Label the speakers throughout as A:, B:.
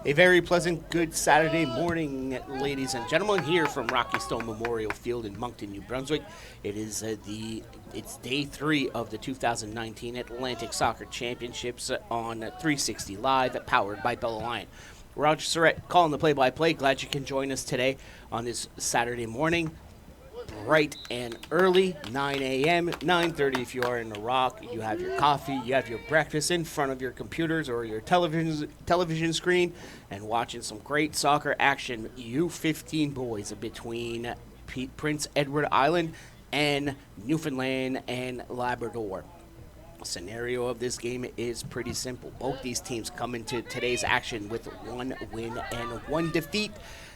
A: A very pleasant, good Saturday morning, ladies and gentlemen, here from Rocky Stone Memorial Field in Moncton, New Brunswick. It is it's day 3 of the 2019 Atlantic Soccer Championships on 360 Live, powered by Bell Alliant. Roger Surrett calling the play-by-play. Glad you can join us today on this Saturday morning. Bright and early, 9 a.m., 9:30 if you are in the Rock. You have your coffee, you have your breakfast in front of your computers or your television screen, and watching some great soccer action. U15 boys between Prince Edward Island and Newfoundland and Labrador. The scenario of this game is pretty simple. Both these teams come into today's action with 1 win and 1 defeat.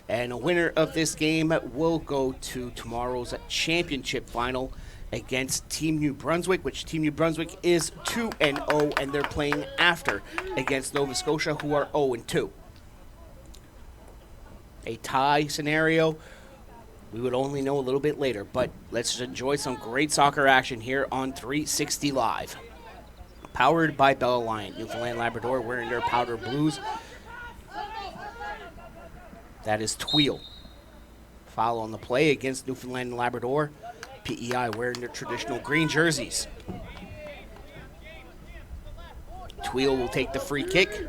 A: And a winner of this game will go to tomorrow's championship final against Team New Brunswick, which Team New Brunswick is 2-0, and they're playing after against Nova Scotia, who are 0-2. A tie scenario, we would only know a little bit later, but let's enjoy some great soccer action here on 360 Live. Powered by Bell Alliant. Newfoundland Labrador wearing their powder blues. That is Tweel. Foul on the play against Newfoundland and Labrador. PEI wearing their traditional green jerseys. Tweel will take the free kick.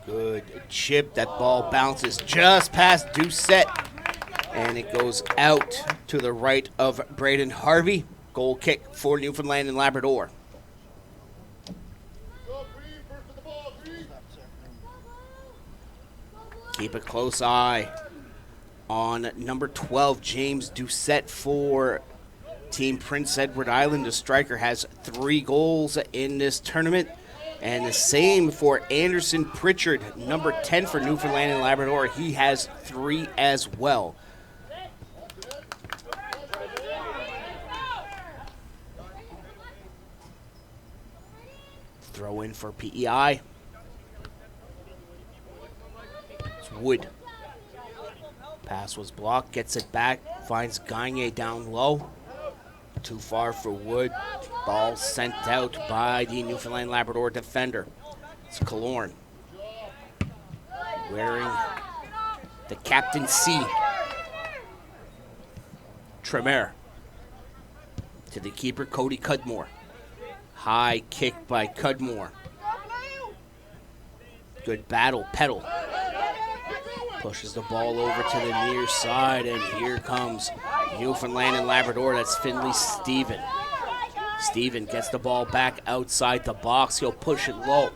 A: Good chip. That ball bounces just past Doucette, and it goes out to the right of Braden Harvey. Goal kick for Newfoundland and Labrador. Keep a close eye on number 12, James Doucette for Team Prince Edward Island. The striker has 3 goals in this tournament. And the same for Anderson Pritchard, number 10 for Newfoundland and Labrador. He has 3 as well. Throw in for PEI. It's Wood. Pass was blocked, gets it back, finds Gagne down low. Too far for Wood. Ball sent out by the Newfoundland Labrador defender. It's Killorn. Wearing the Captain C. Tremere. To the keeper, Cody Cudmore. High kick by Cudmore. Good battle, Petal. Pushes the ball over to the near side, and here comes Newfoundland and Labrador. That's Finley Stephen. Stephen gets the ball back outside the box. He'll push it low.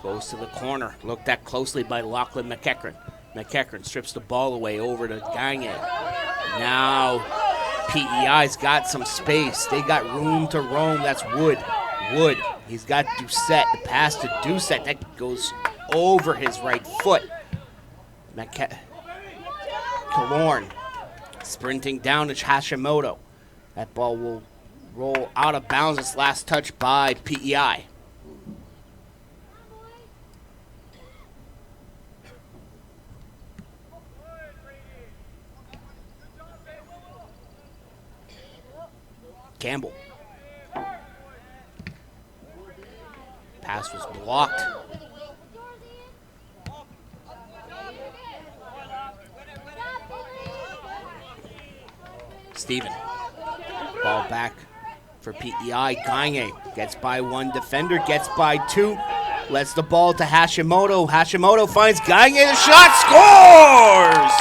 A: Goes to the corner. Looked at closely by Lachlan McEachran. McEachran strips the ball away over to Gagne. Now PEI's got some space. They got room to roam. That's Wood. Wood. He's got Doucette. The pass to Doucette. That goes over his right foot. Killorn. Sprinting down to Hashimoto. That ball will roll out of bounds. Its last touch by PEI. Campbell. Pass was blocked. Steven. Ball back for PEI. Gagne gets by one defender, gets by two. Lets the ball to Hashimoto. Hashimoto finds Gagne. The shot scores!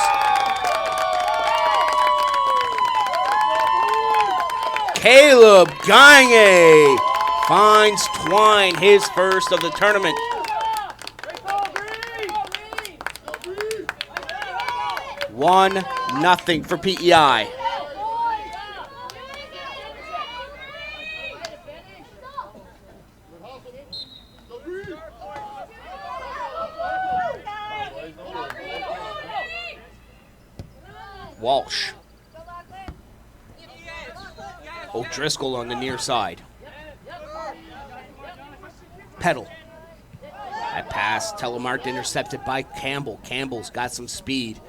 A: Caleb Gagne finds Twine his first of the tournament. One nothing for PEI. Walsh. O'Driscoll on the near side. Petal. That pass, telemarked, intercepted by Campbell. Campbell's got some speed.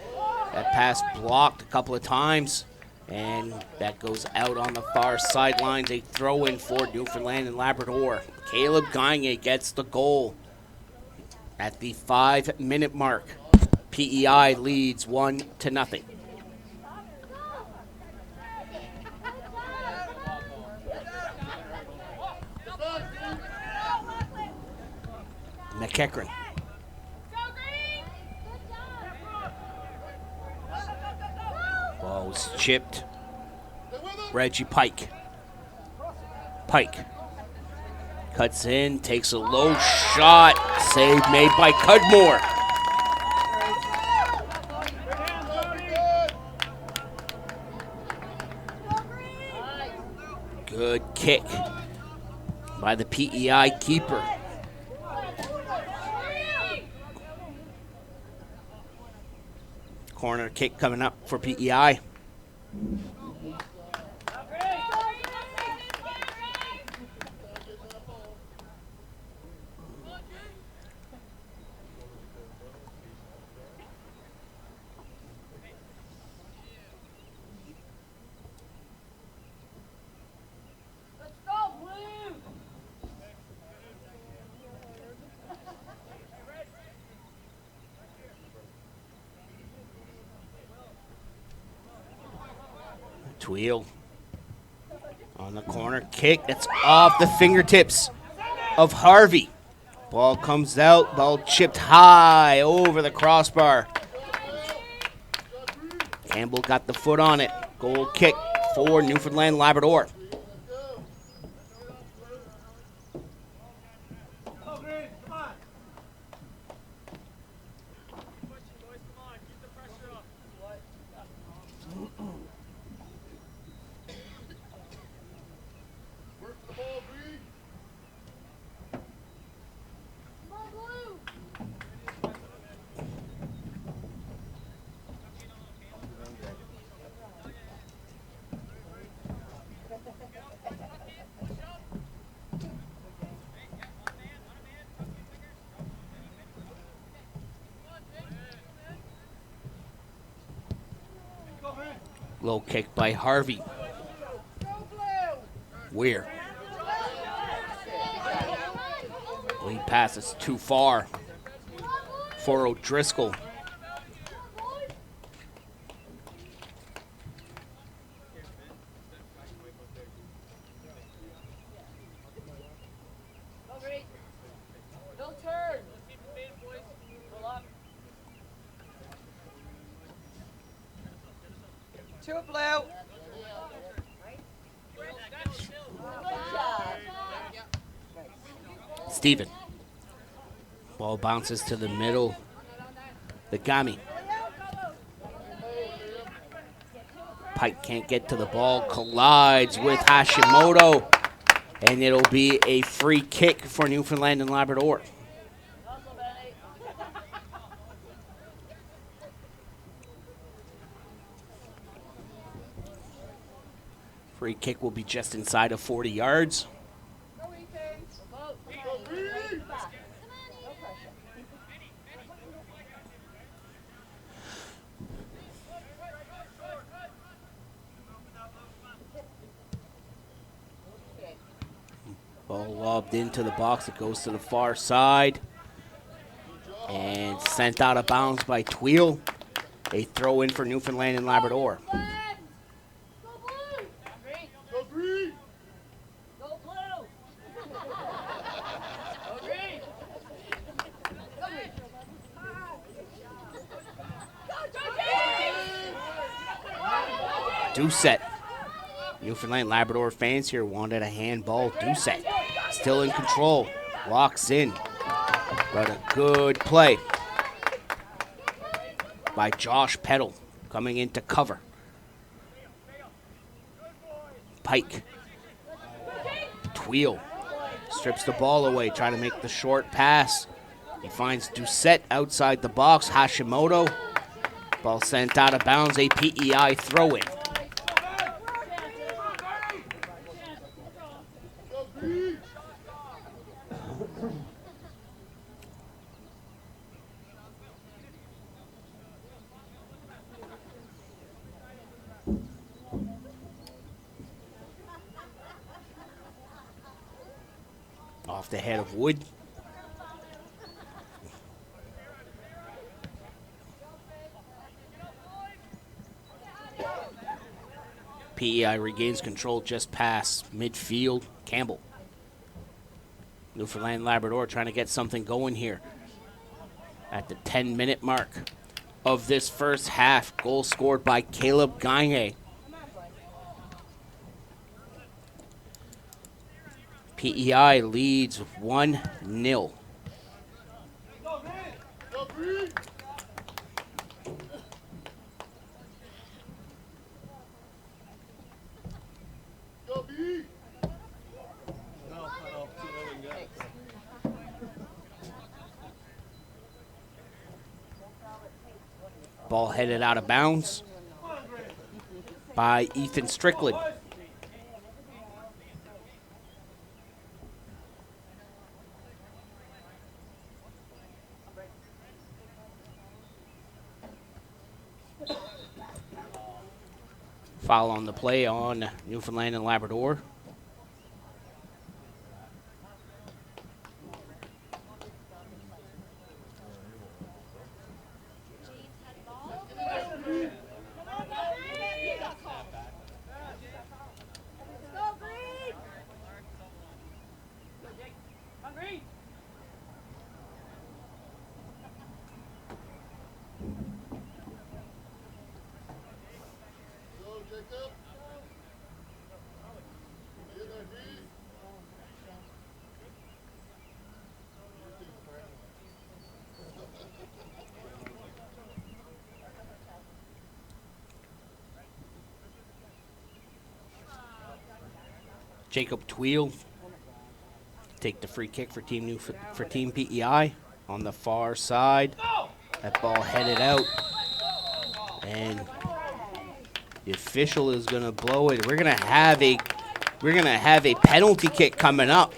A: That pass blocked a couple of times, and that goes out on the far sidelines. A throw-in for Newfoundland and Labrador. Caleb Gagne gets the goal at the 5-minute mark. PEI leads 1-0. McEachran. Ball was chipped. Reggie Pike. Pike cuts in, takes a low shot. Save made by Cudmore. Good kick by the PEI keeper. Corner kick coming up for PEI. Tweel on the corner kick. It's off the fingertips of Harvey. Ball comes out. Ball chipped high over the crossbar. Campbell got the foot on it. Goal kick for Newfoundland Labrador. Low kick by Harvey. Weir. Lead pass is too far for O'Driscoll. Steven. Ball bounces to the middle. The Gami. Pike can't get to the ball. Collides with Hashimoto. And it'll be a free kick for Newfoundland and Labrador. Free kick will be just inside of 40 yards. Ball lobbed into the box. It goes to the far side. And sent out of bounds by Tweel. A throw in for Newfoundland and Labrador. Doucette. Newfoundland Labrador fans here wanted a handball. Doucette still in control. Locks in. But a good play by Josh Peddle coming into cover. Pike. Tweel strips the ball away, trying to make the short pass. He finds Doucette outside the box. Hashimoto. Ball sent out of bounds. A PEI throw-in. Off the head of Wood. PEI regains control just past midfield. Campbell. Newfoundland Labrador trying to get something going here at the 10-minute mark of this first half. Goal scored by Caleb Gagne. PEI leads 1-0. Ball headed out of bounds by Ethan Strickland. Foul on the play on Newfoundland and Labrador. Jacob Tweel take the free kick for Team PEI on the far side. That ball headed out, and the official is going to blow it. We're going to have a penalty kick coming up.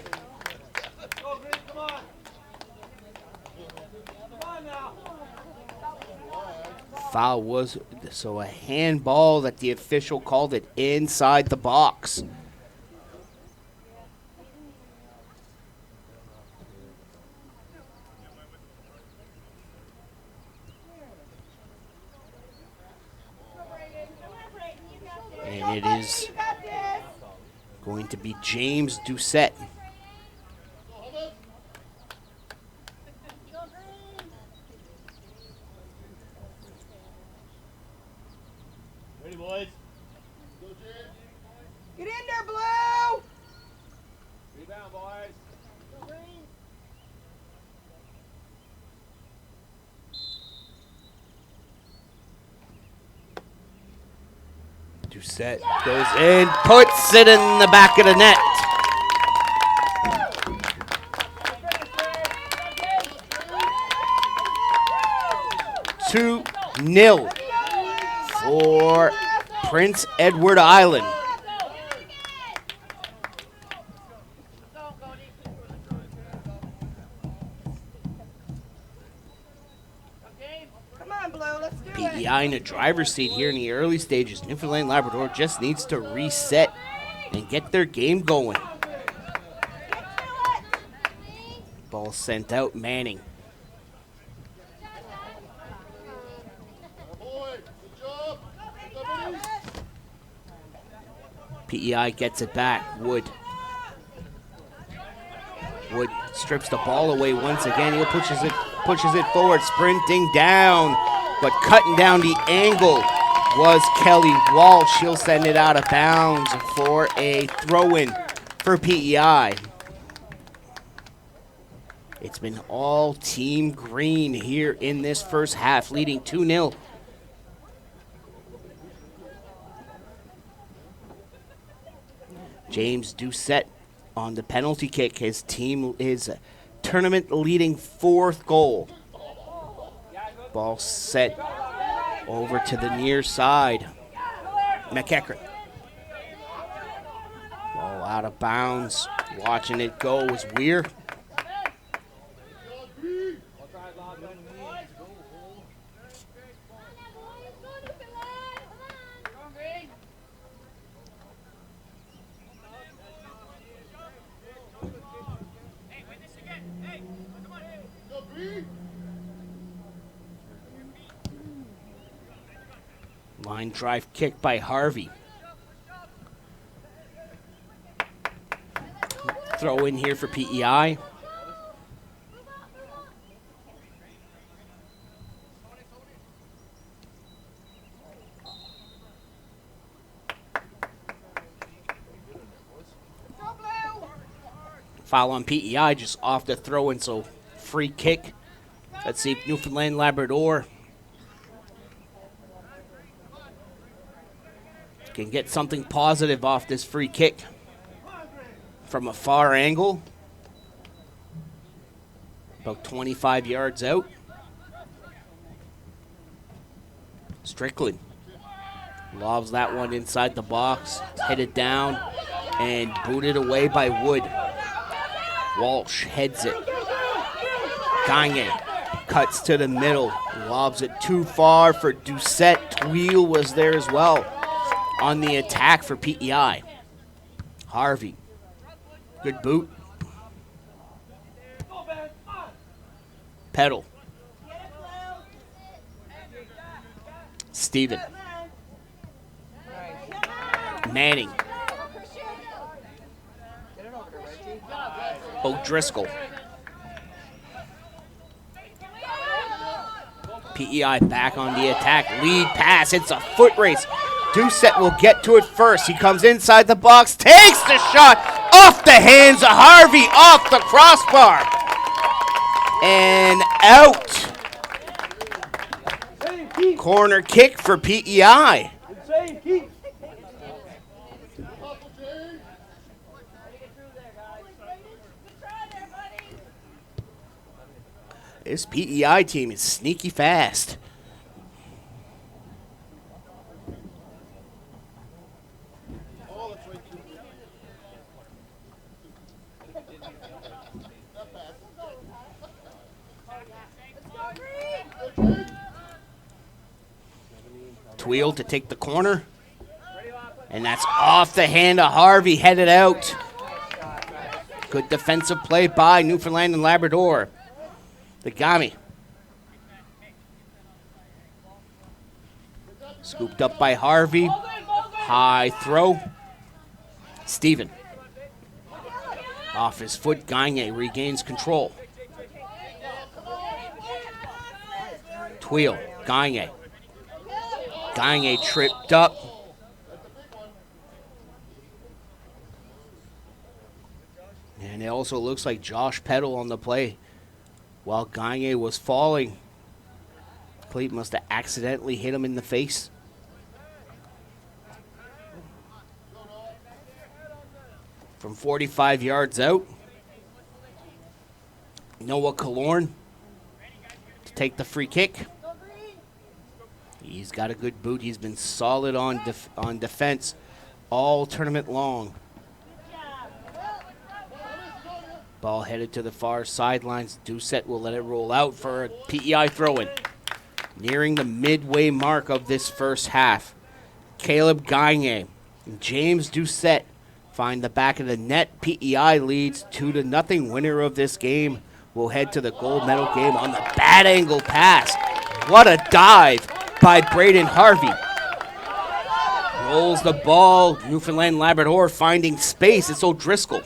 A: Foul was so a handball that the official called it inside the box. And it is going to be James Doucette.
B: Ready, boys?
C: Get in there, Blue!
B: Rebound, boys.
A: Doucette goes in, puts it in the back of the net. Two 0 for Prince Edward Island. PEI in a driver's seat here in the early stages. Newfoundland Labrador just needs to reset and get their game going. Ball sent out, Manning. PEI gets it back. Wood strips the ball away once again. He pushes it forward, sprinting down, but cutting down the angle was Kelly Walsh. She'll send it out of bounds for a throw-in for PEI. It's been all Team Green here in this first half, leading 2-0. James Doucette on the penalty kick. His team is tournament leading 4th goal. Ball set over to the near side. McEachran. Ball out of bounds. Watching it go was Weir. Line drive kick by Harvey. Throw in here for PEI. Foul on PEI just off the throw-in, so free kick. Let's see if Newfoundland Labrador can get something positive off this free kick from a far angle. About 25 yards out. Strickland lobs that one inside the box, hit it down, and booted away by Wood. Walsh heads it. Gagne cuts to the middle, lobs it too far for Doucette. Tweel was there as well on the attack for PEI. Harvey, good boot. Pedal. Steven. Manning. O'Driscoll. PEI back on the attack. Lead pass. It's a foot race. Doucette will get to it first. He comes inside the box. Takes the shot off the hands of Harvey. Off the crossbar. And out. Corner kick for PEI. This PEI team is sneaky fast. Tweel to take the corner. And that's off the hand of Harvey, headed out. Good defensive play by Newfoundland and Labrador. The Gami. Scooped up by Harvey. High throw. Steven. Off his foot, Gagne regains control. Tweel, Gagne. Gagne tripped up. And it also looks like Josh Peddle on the play. While Gagne was falling, Clayton must have accidentally hit him in the face. From 45 yards out, Noah Killorn to take the free kick. He's got a good boot. He's been solid on defense all tournament long. Ball headed to the far sidelines. Doucette will let it roll out for a PEI throw-in. Nearing the midway mark of this first half, Caleb Gagne and James Doucette find the back of the net. PEI leads 2-0. Winner of this game will head to the gold medal game on the bad angle pass. What a dive by Braden Harvey. Rolls the ball. Newfoundland Labrador finding space. It's O'Driscoll.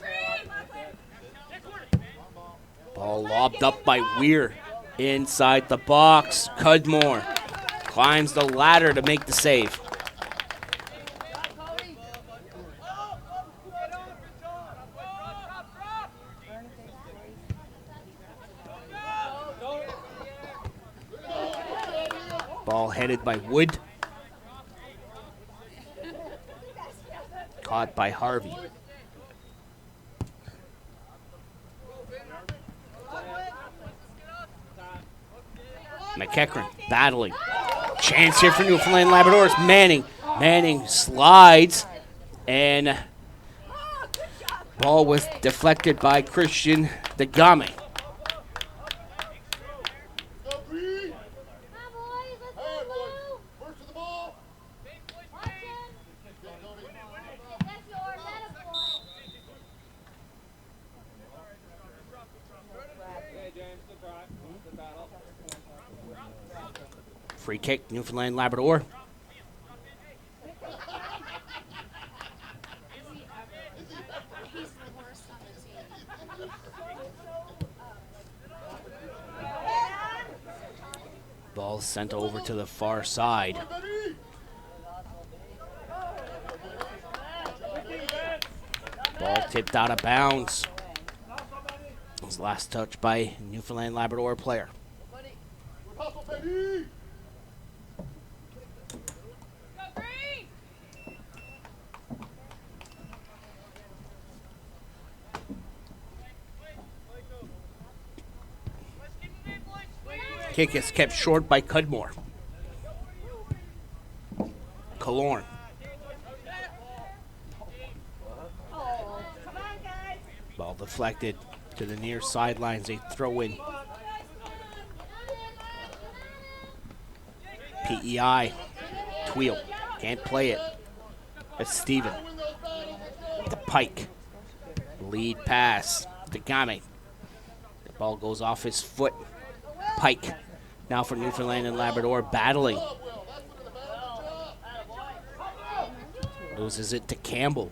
A: Ball lobbed up by Weir inside the box. Cudmore climbs the ladder to make the save. Ball headed by Wood. Caught by Harvey. McEachran battling. Chance here for Newfoundland Labradors. Manning slides, and ball was deflected by Christian Degame. Free kick, Newfoundland Labrador. Ball sent over to the far side. Ball tipped out of bounds. His last touch by Newfoundland Labrador player. Kick is kept short by Cudmore. Killorn. Ball deflected to the near sidelines. They throw in. PEI. Tweel. Can't play it. It's Steven. The Pike. Lead pass. To Game. The ball goes off his foot. Pike. Now for Newfoundland and Labrador battling. Loses it to Campbell.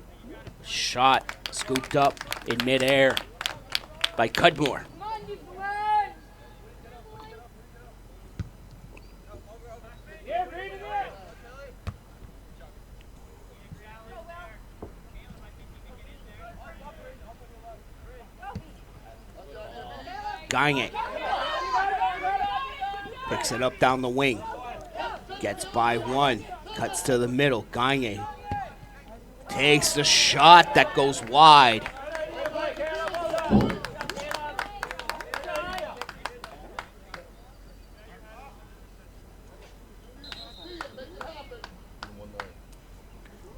A: Shot scooped up in midair by Cudmore. Gagne. Picks it up down the wing. Gets by one. Cuts to the middle. Gagne takes the shot that goes wide.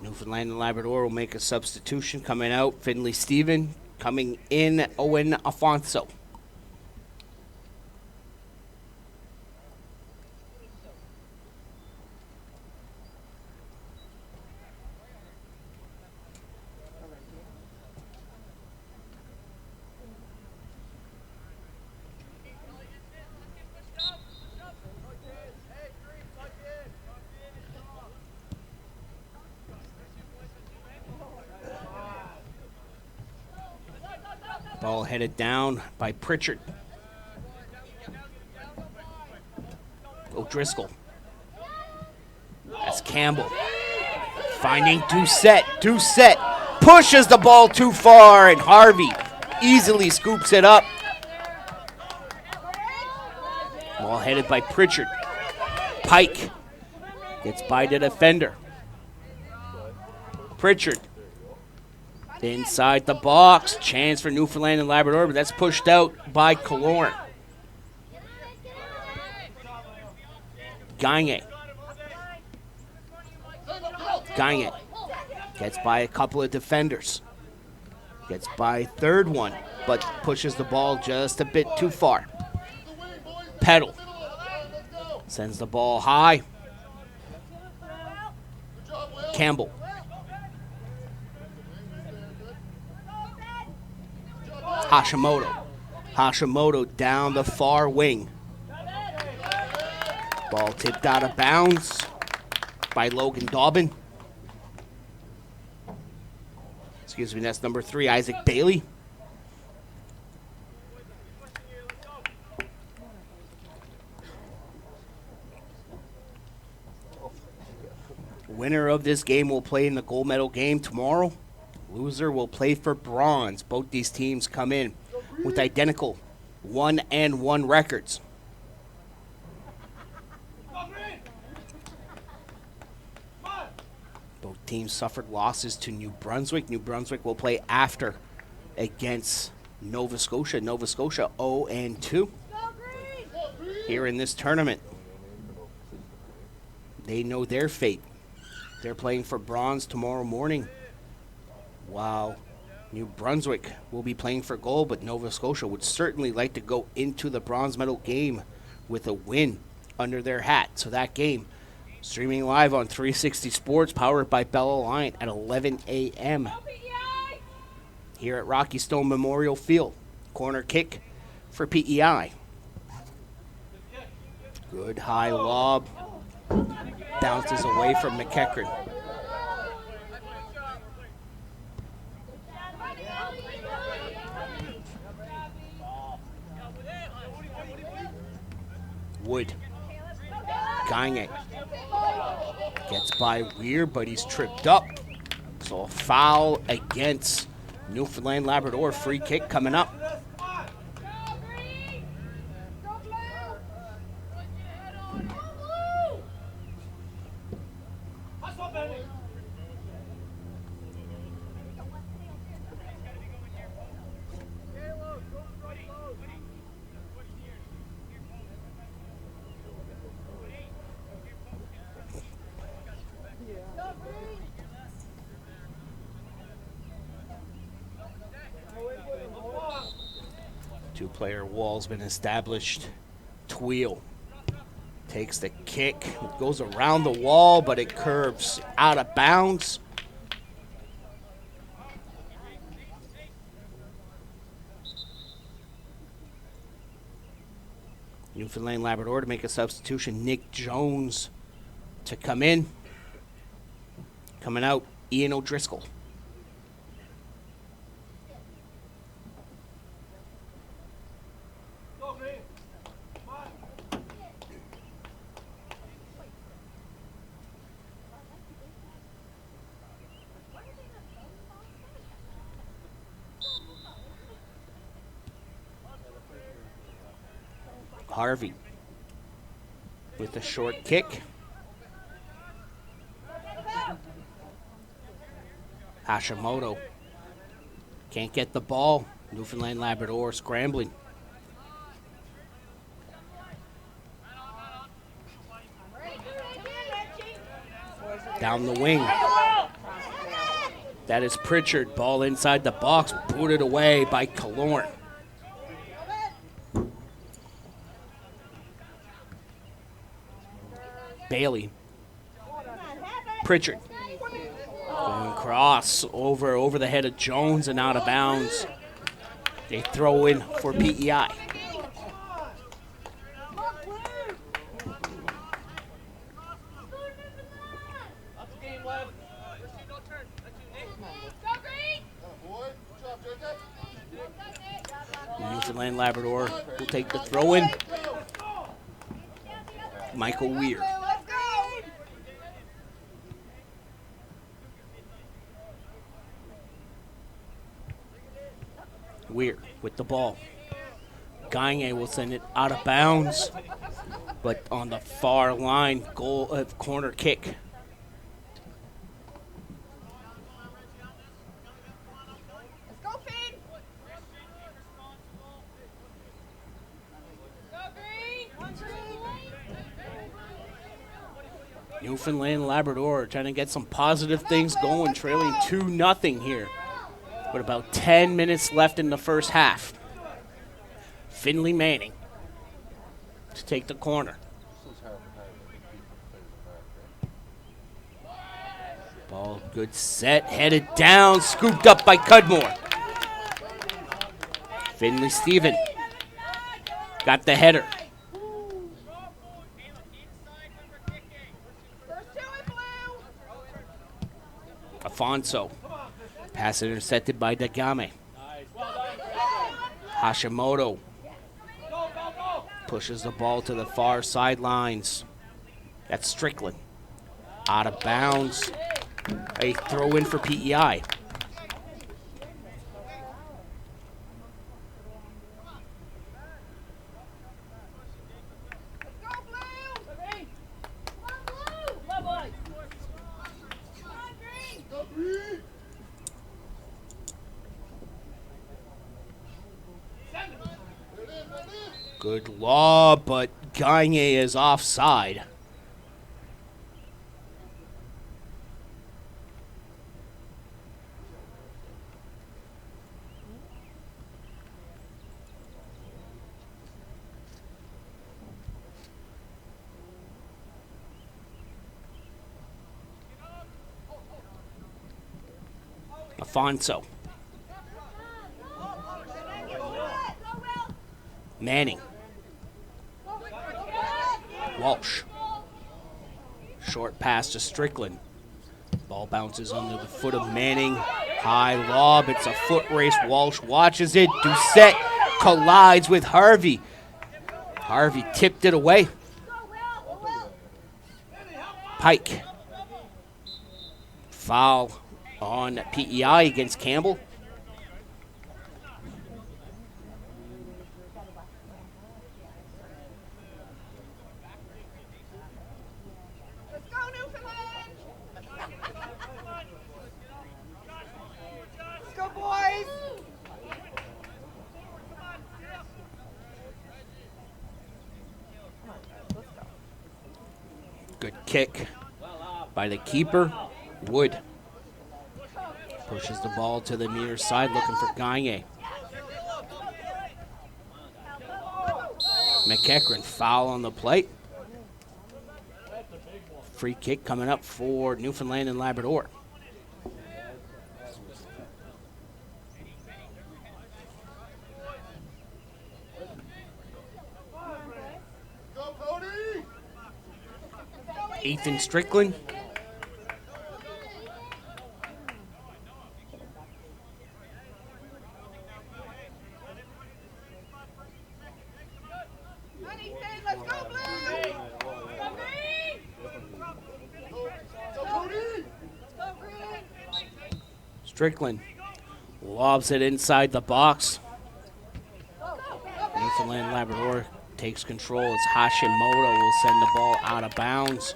A: Newfoundland and Labrador will make a substitution. Coming out, Finley Steven. Coming in, Owen Afonso. Ball headed down by Pritchard. O'Driscoll. That's Campbell. Finding Doucette. Doucette pushes the ball too far, and Harvey easily scoops it up. Ball headed by Pritchard. Pike gets by the defender. Pritchard. Inside the box, chance for Newfoundland and Labrador, but that's pushed out by Killorn. Gagne. Gagne gets by a couple of defenders. Gets by third one, but pushes the ball just a bit too far. Pedal. Sends the ball high. Campbell. Hashimoto. Hashimoto down the far wing. Ball tipped out of bounds by Logan Dobbin. Excuse me, that's number 3, Isaac Bailey. Winner of this game will play in the gold medal game tomorrow. Loser will play for bronze. Both these teams come in with identical 1-1 records. Both teams suffered losses to New Brunswick. New Brunswick will play after against Nova Scotia. Nova Scotia 0-2 here in this tournament. They know their fate. They're playing for bronze tomorrow morning, while New Brunswick will be playing for gold, but Nova Scotia would certainly like to go into the bronze medal game with a win under their hat. So that game, streaming live on 360 Sports, powered by Bell Alliant at 11 a.m. here at Rocky Stone Memorial Field. Corner kick for PEI. Good high lob. Bounces away from McEachran. Wood. Gagne gets by Weir, but he's tripped up. So a foul against Newfoundland Labrador. Free kick coming up. Two-player wall's been established. Tweel takes the kick. It goes around the wall, but it curves out of bounds. Newfoundland Labrador to make a substitution. Nick Jones to come in. Coming out, Ian O'Driscoll. Harvey with a short kick. Hashimoto can't get the ball. Newfoundland Labrador scrambling. Down the wing. That is Pritchard. Ball inside the box. Booted away by Killorn. Bailey. Pritchard. Going cross over the head of Jones and out of bounds. They throw in for PEI. Newfoundland Labrador will take the throw in. Michael Weir. Weir with the ball. Gagne will send it out of bounds, but on the far line, corner kick.
C: Let's go, Finn.
A: Newfoundland Labrador trying to get some positive things going, trailing 2-0 here. With about 10 minutes left in the first half. Finley Manning to take the corner. Ball good set, headed down, scooped up by Cudmore. Finley Steven got the header.
C: First two in blue.
A: Afonso. Pass intercepted by Dagame. Hashimoto pushes the ball to the far sidelines. That's Strickland. Out of bounds. A throw in for PEI.
C: Let's go blue. Come on blue. Come on boys. Come on green. Go green.
A: Good lob, but Gagne is offside. Afonso. Manning. Walsh. Short pass to Strickland. Ball bounces under the foot of Manning. High lob. It's a foot race. Walsh watches it. Doucette collides with Harvey. Harvey tipped it away. Pike. Foul on PEI against Campbell.
C: Let's go Newfoundland. Let's go boys.
A: Good kick by the keeper, Wood. Pushes the ball to the near side, looking for Gagne. McEachran, foul on the plate. Free kick coming up for Newfoundland and Labrador. Ethan Strickland.
C: Let's go blue. Go green. Go green.
A: Strickland lobs it inside the box. Newfoundland Labrador takes control as Hashimoto will send the ball out of bounds.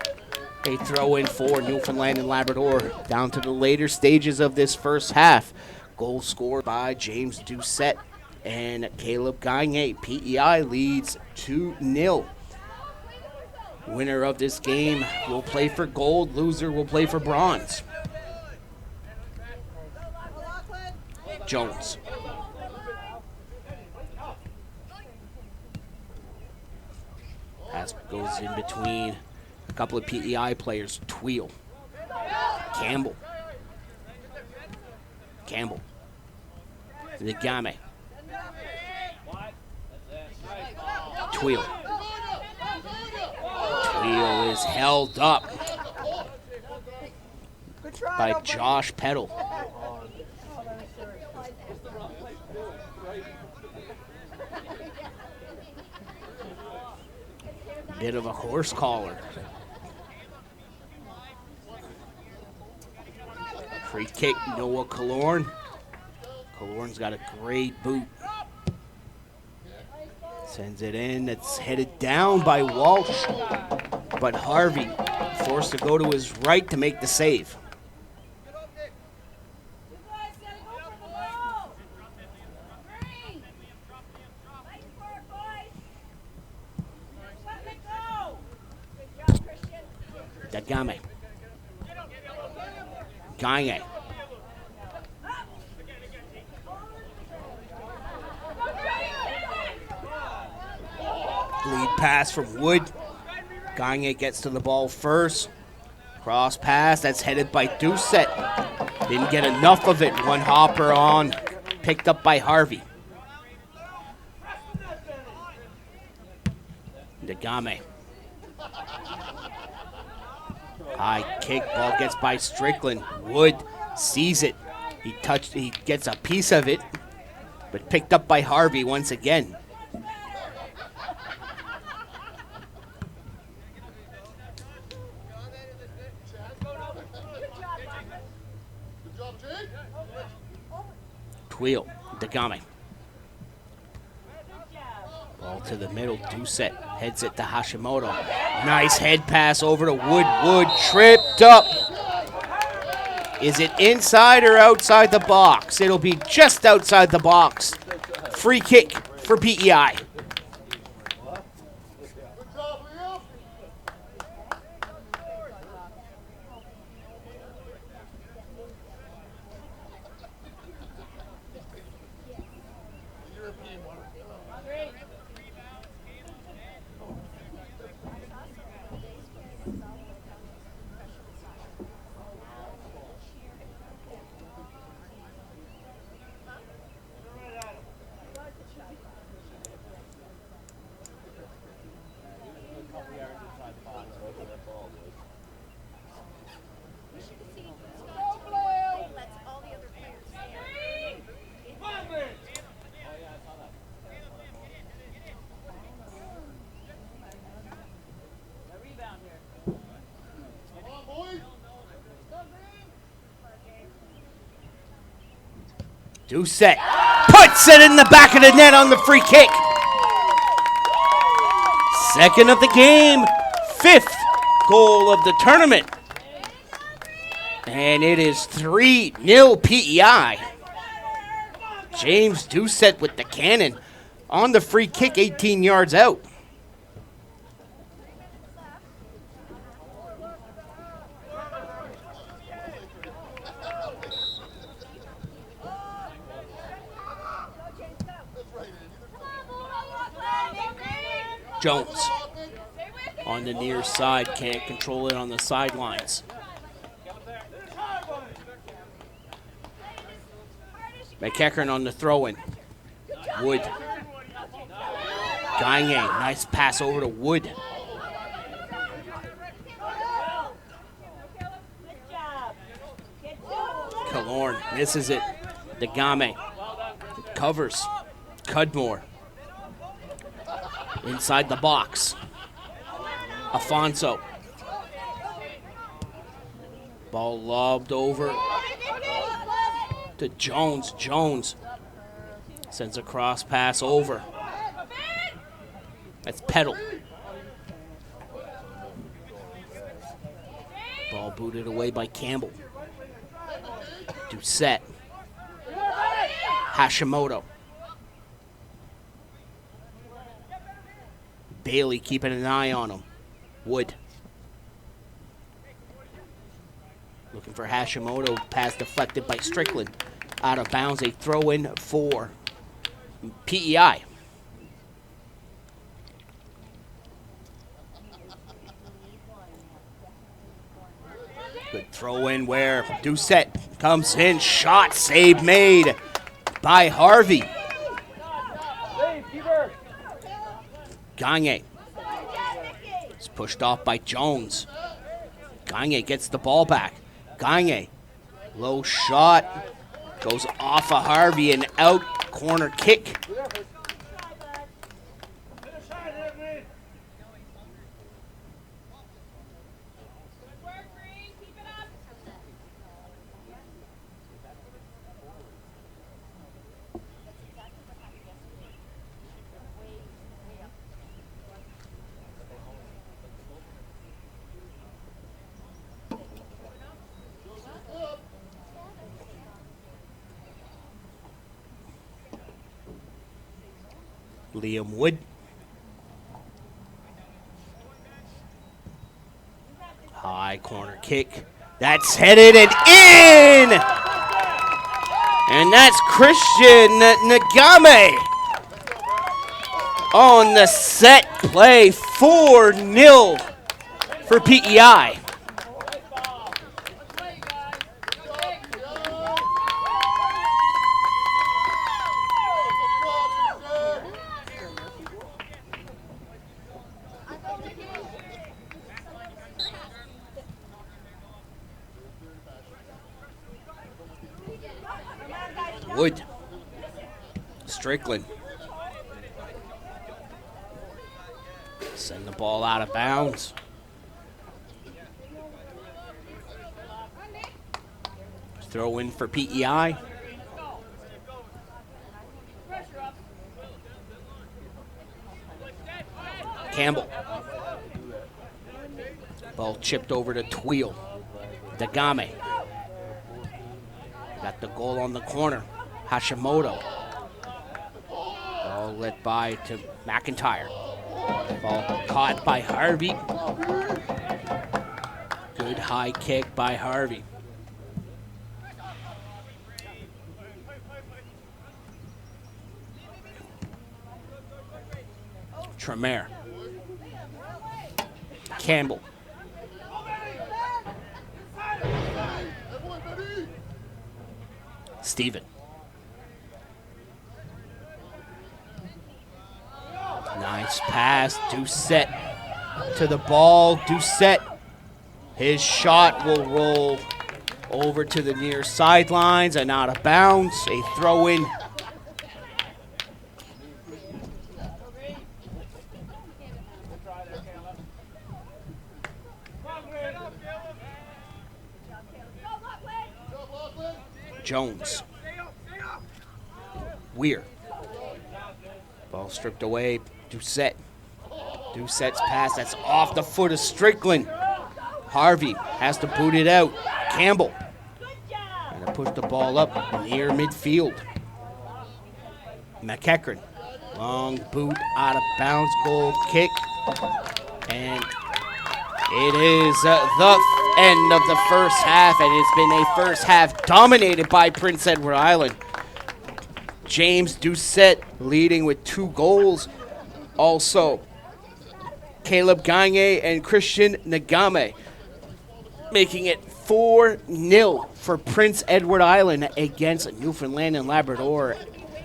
A: A throw in for Newfoundland and Labrador down to the later stages of this first half. Goal scored by James Doucette and Caleb Gagne. PEI leads 2-0. Winner of this game will play for gold. Loser will play for bronze. Jones. Pass goes in between a couple of PEI players. Tweel. Campbell. Nagame. Tweel. Tweel is held up
C: Good try,
A: by
C: nobody.
A: Josh Peddle. Bit of a horse collar. Free kick, Noah Killorn. Killorn's got a great boot. Sends it in. It's headed down by Walsh. But Harvey forced to go to his right to make the save. Dagame. Gagne. Lead pass from Wood. Gagne gets to the ball first. Cross pass, that's headed by Doucette. Didn't get enough of it. One hopper on, picked up by Harvey. Nagame. High kick, ball gets by Strickland. Wood sees it. He gets a piece of it, but picked up by Harvey once again. Tweel, Nagame. Ball to the middle, Doucette heads it to Hashimoto. Nice head pass over to Wood. Wood tripped up. Is it inside or outside the box? It'll be just outside the box. Free kick for PEI. Doucette puts it in the back of the net on the free kick. Second of the game, fifth goal of the tournament. And it is 3-0 PEI. James Doucette with the cannon on the free kick, 18 yards out. Jones on the near side, can't control it on the sidelines. McEachern on the throw-in. Wood. Gagne, nice pass over to Wood. Killorn misses it. Nagame covers. Cudmore. Inside the box. Afonso. Ball lobbed over to Jones. Jones sends a cross pass over. That's Peddle. Ball booted away by Campbell. Doucette. Hashimoto. Bailey keeping an eye on him. Wood. Looking for Hashimoto. Pass deflected by Strickland. Out of bounds. A throw in for PEI. Good throw in where Doucette comes in. Shot save made by Harvey. Gagne is pushed off by Jones. Gagne gets the ball back. Gagne, low shot, goes off of Harvey and out, corner kick. Liam Wood. High corner kick. That's headed and in! And that's Christian Nagame on the set play. 4-0 for PEI. Wood. Strickland. Send the ball out of bounds. Throw in for PEI. Campbell. Ball chipped over to Tweel. Dagame. Got the goal on the corner. Hashimoto. Ball led by to McIntyre. Ball caught by Harvey. Good high kick by Harvey. Tremere. Campbell. Steven. Nice pass. Doucette to the ball. Doucette. His shot will roll over to the near sidelines and out of bounds. A throw in. Jones. Weir. Ball stripped away. Doucette. Doucette's pass. That's off the foot of Strickland. Harvey has to boot it out. Campbell. And to push the ball up near midfield. McEachran. Long boot out of bounds. Goal kick. And it is the end of the first half, and it's been a first half dominated by Prince Edward Island. James Doucette leading with 2 goals. Also, Caleb Gagne and Christian Nagame making it 4-0 for Prince Edward Island against Newfoundland and Labrador.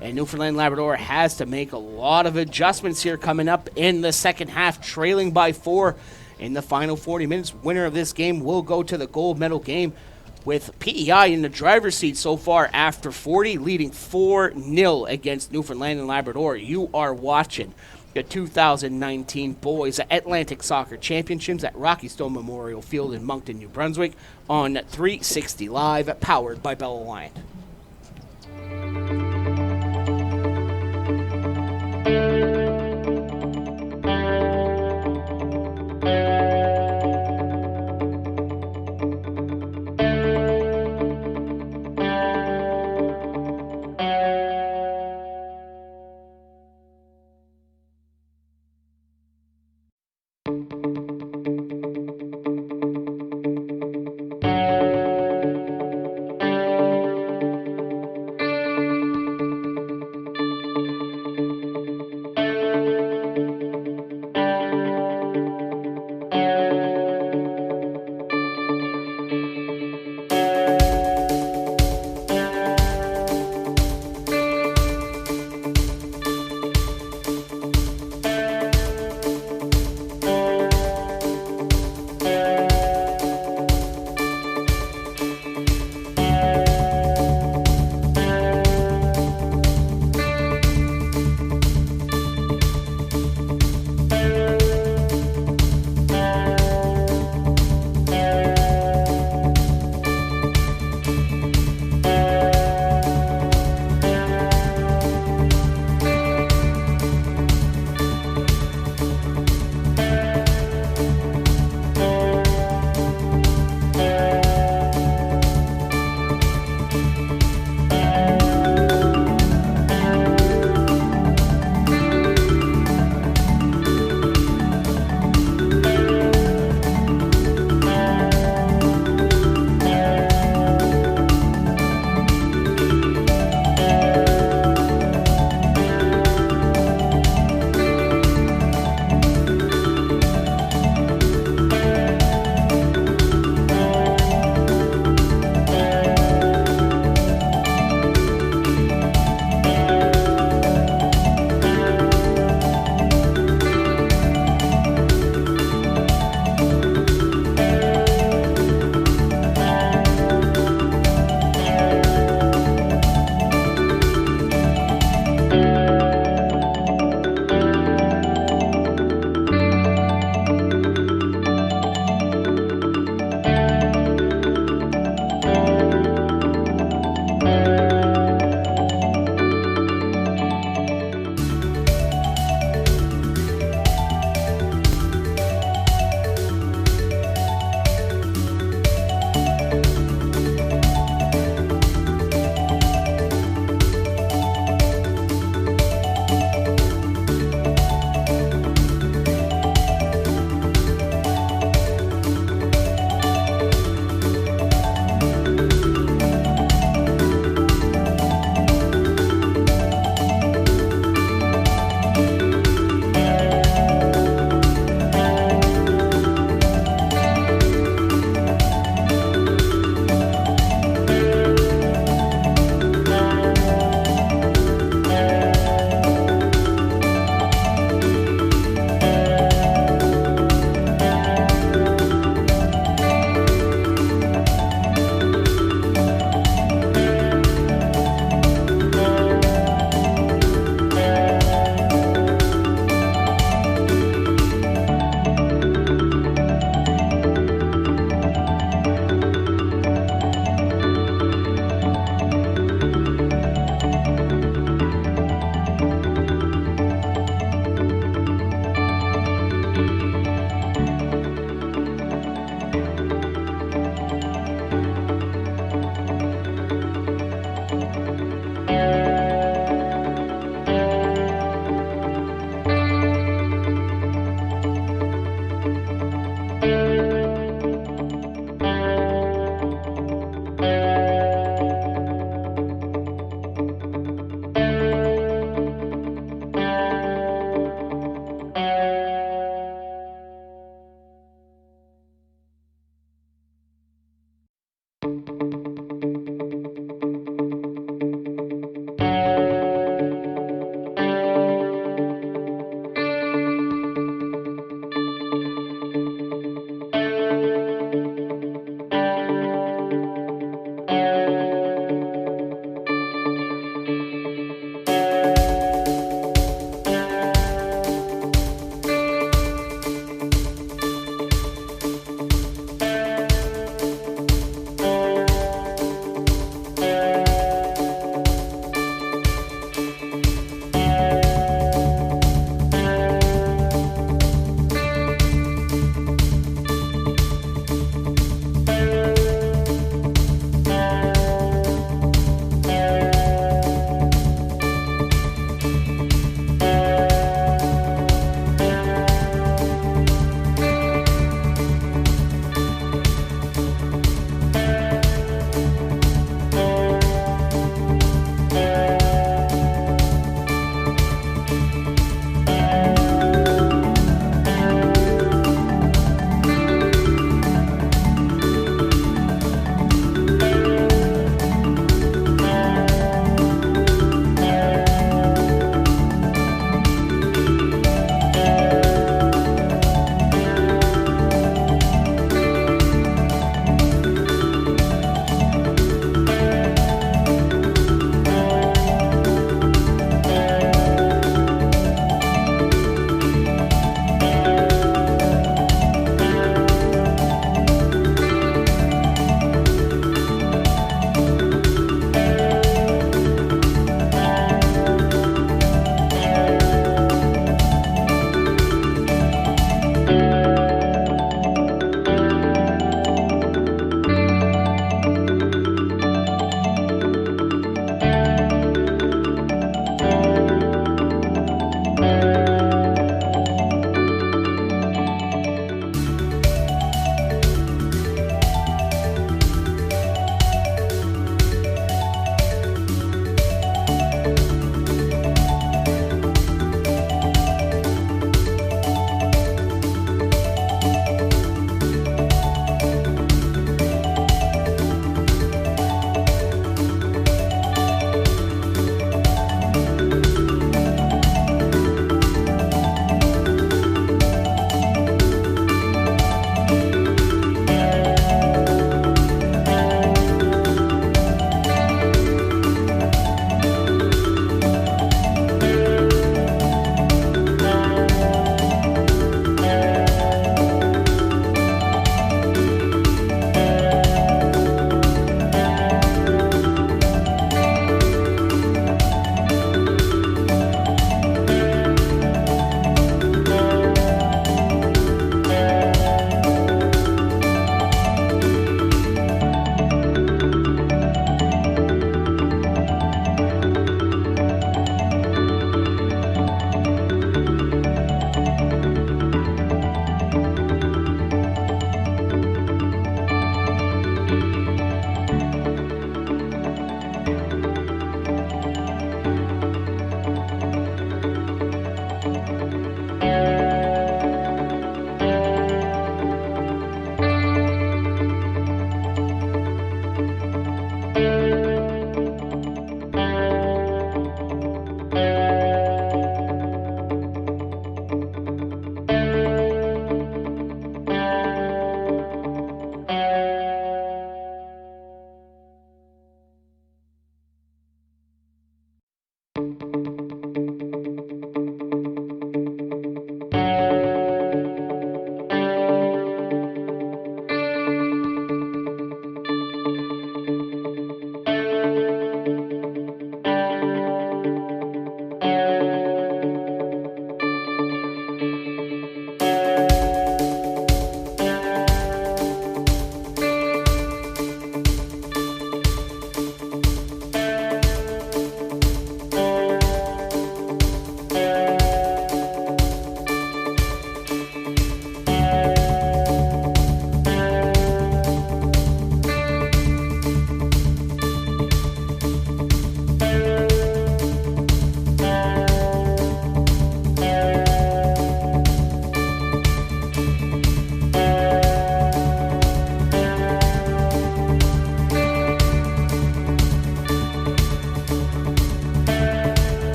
A: And Newfoundland and Labrador has to make a lot of adjustments here coming up in the second half, trailing by 4 in the final 40 minutes. Winner of this game will go to the gold medal game, with PEI in the driver's seat so far after 40, leading 4-0 against Newfoundland and Labrador. You are watching the 2019 Boys Atlantic Soccer Championships at Rocky Stone Memorial Field in Moncton, New Brunswick on 360 Live, powered by Bell Alliant.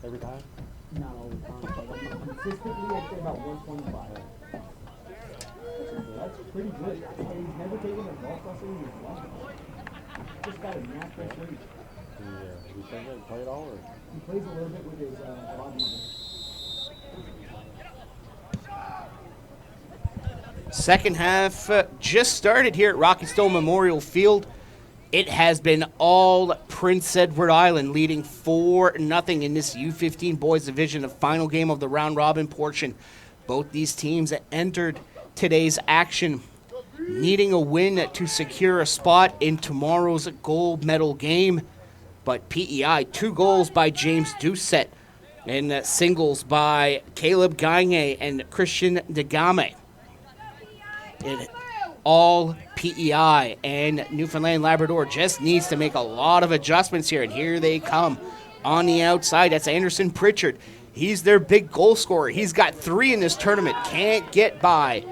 D: Every time?
E: Not all the time, but consistently, I'd say about 125. That's pretty good. And he's never taken a golf lesson in his life. Just got a natural swing.
D: He play it all, or?
E: He plays a little bit with his godmother.
A: Second half just started here at Rocky Stone Memorial Field. It has been all Prince Edward Island, leading 4-0 in this U15 boys division, the final game of the round robin portion. Both these teams entered today's action needing a win to secure a spot in tomorrow's gold medal game. But PEI, 2 goals by James Doucette and singles by Caleb Gagne and Christian Degame. It all PEI, and Newfoundland Labrador just needs to make a lot of adjustments here, and here they come on the outside. That's Anderson Pritchard. He's their big goal scorer. He's got 3 in this tournament. Can't get by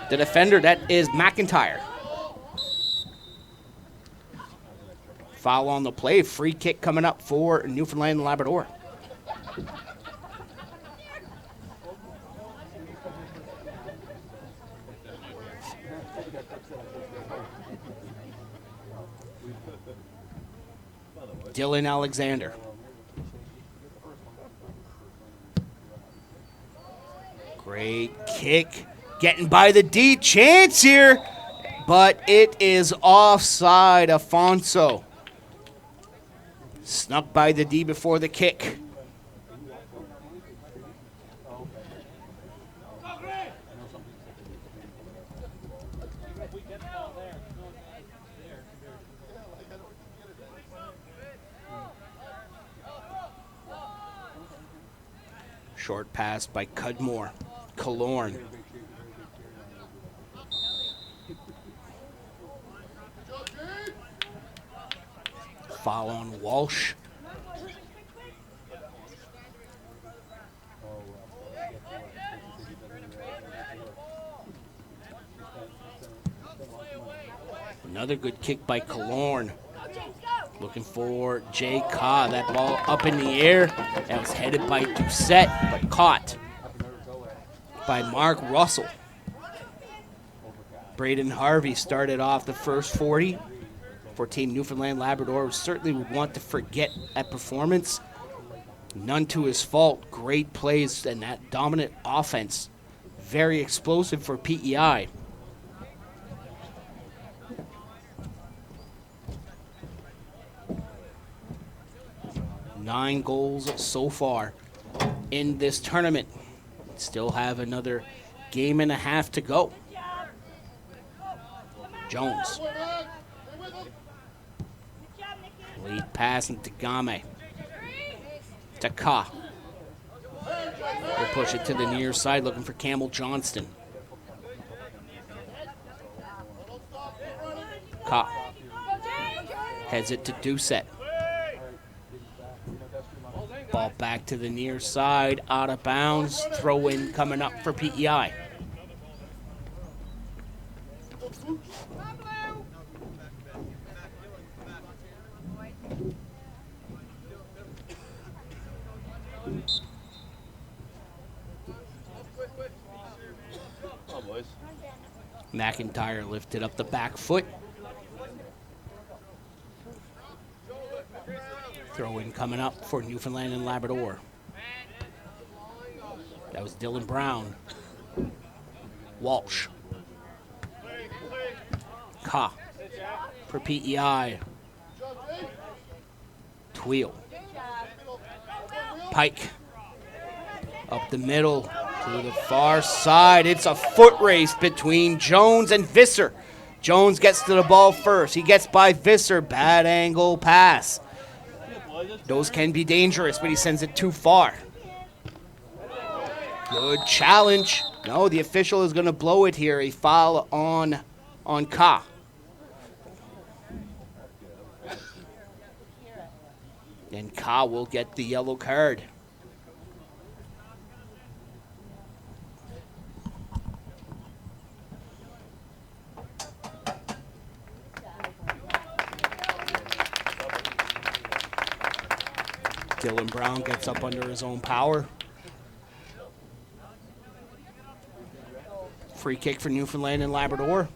A: the defender. That is McIntyre. Foul on the play. Free kick coming up for Newfoundland Labrador. Dylan Alexander. Great kick. Getting by the D. Chance here. But it is offside. Afonso snuck by the D before the kick. Short pass by Cudmore. Killorn. Foul on Walsh. Another good kick by Killorn. Looking for Jay Ka. That ball up in the air. That was headed by Doucette, but caught by Mark Russell. Braden Harvey started off the first 40 for Team Newfoundland Labrador. Certainly would want to forget that performance. None to his fault. Great plays and that dominant offense. Very explosive for PEI. Nine goals so far in this tournament. Still have another game and a half to go. Jones. Lead pass into Game. To Ka. We'll push it to the near side, looking for Campbell Johnston. Ka. Heads it to Doucette. Ball back to the near side, out of bounds. Throw in coming up for PEI. McIntyre lifted up the back foot. Throw in coming up for Newfoundland and Labrador. That was Dylan Brown. Walsh. Ka for PEI. Tweel. Pike. Up the middle to the far side. It's a foot race between Jones and Visser. Jones gets to the ball first. He gets by Visser. Bad angle pass. Those can be dangerous, but he sends it too far. Good challenge. No, the official is going to blow it here. A foul on Ka. And Ka will get the yellow card. Dylan Brown gets up under his own power. Free kick for Newfoundland and Labrador.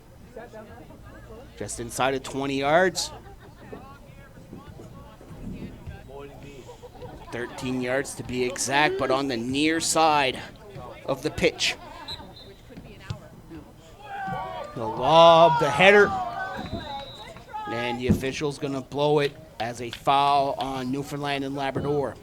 A: Just inside of 20 yards. 13 yards to be exact, but on the near side of the pitch. The lob, the header. And the official's going to blow it as a foul on Newfoundland and Labrador.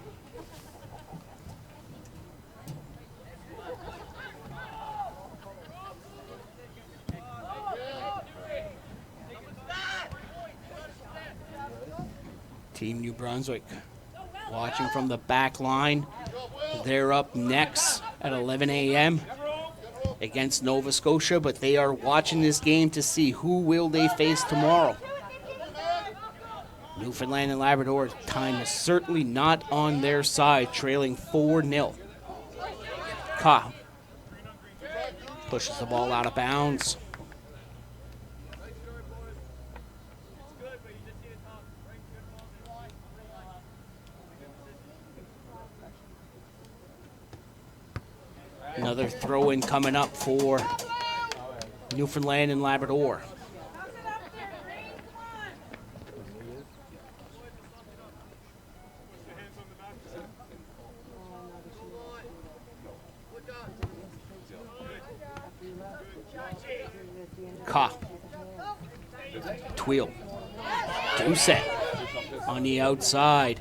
A: Team New Brunswick watching from the back line. They're up next at 11 a.m. against Nova Scotia, but they are watching this game to see who will they face tomorrow. Newfoundland and Labrador, time is certainly not on their side, trailing 4-0. Ka pushes the ball out of bounds. Another throw-in coming up for Newfoundland and Labrador. Ka. Tweel. Doucette on the outside.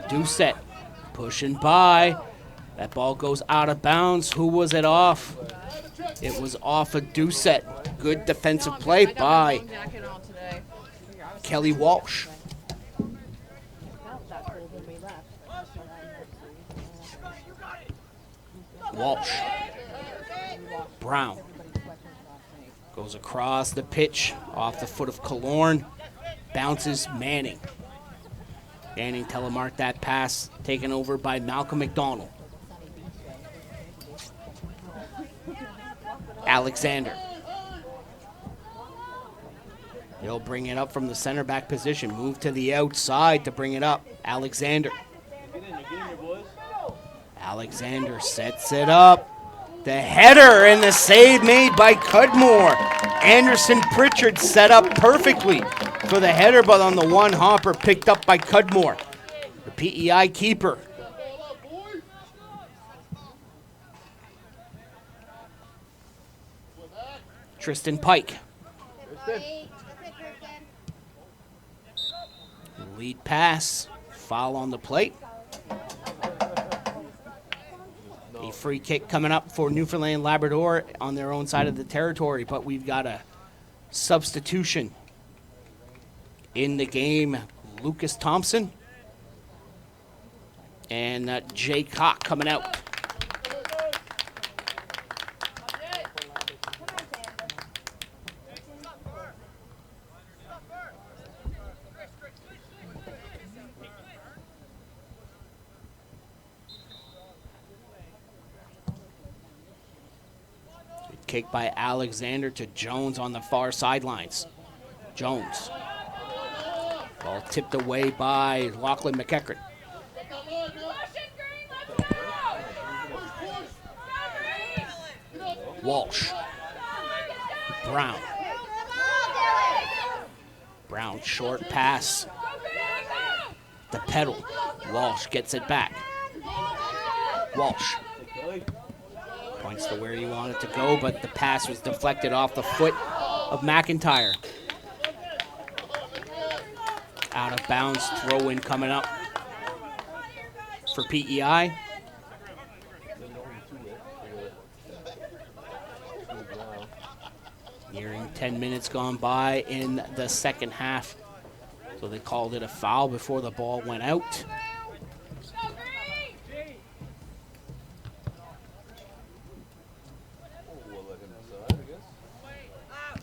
A: Doucette pushing by. That ball goes out of bounds. Who was it off? It was off of Doucette. Good defensive play by Kelly Walsh. Walsh. Brown. Goes across the pitch, off the foot of Killorn. Bounces Manning. Manning telemarked that pass, taken over by Malcolm McDonald. Alexander. He'll bring it up from the center back position. Move to the outside to bring it up. Alexander. Alexander sets it up. The header and the save made by Cudmore. Anderson Pritchard set up perfectly for the header, but on the one hopper picked up by Cudmore, the PEI keeper. Tristan Pike. Lead pass. Foul on the plate. A free kick coming up for Newfoundland and Labrador on their own side of the territory, but we've got a substitution in the game. Lucas Thompson and Jay Cock coming out. Kick by Alexander to Jones on the far sidelines. Jones. Ball tipped away by Lachlan McEachran. Walsh. Brown. Brown short pass. The pedal. Walsh gets it back. Walsh. Points to where he wanted to go, but the pass was deflected off the foot of McIntyre. Out of bounds, throw in coming up for PEI. Nearing 10 minutes gone by in the second half. So they called it a foul before the ball went out.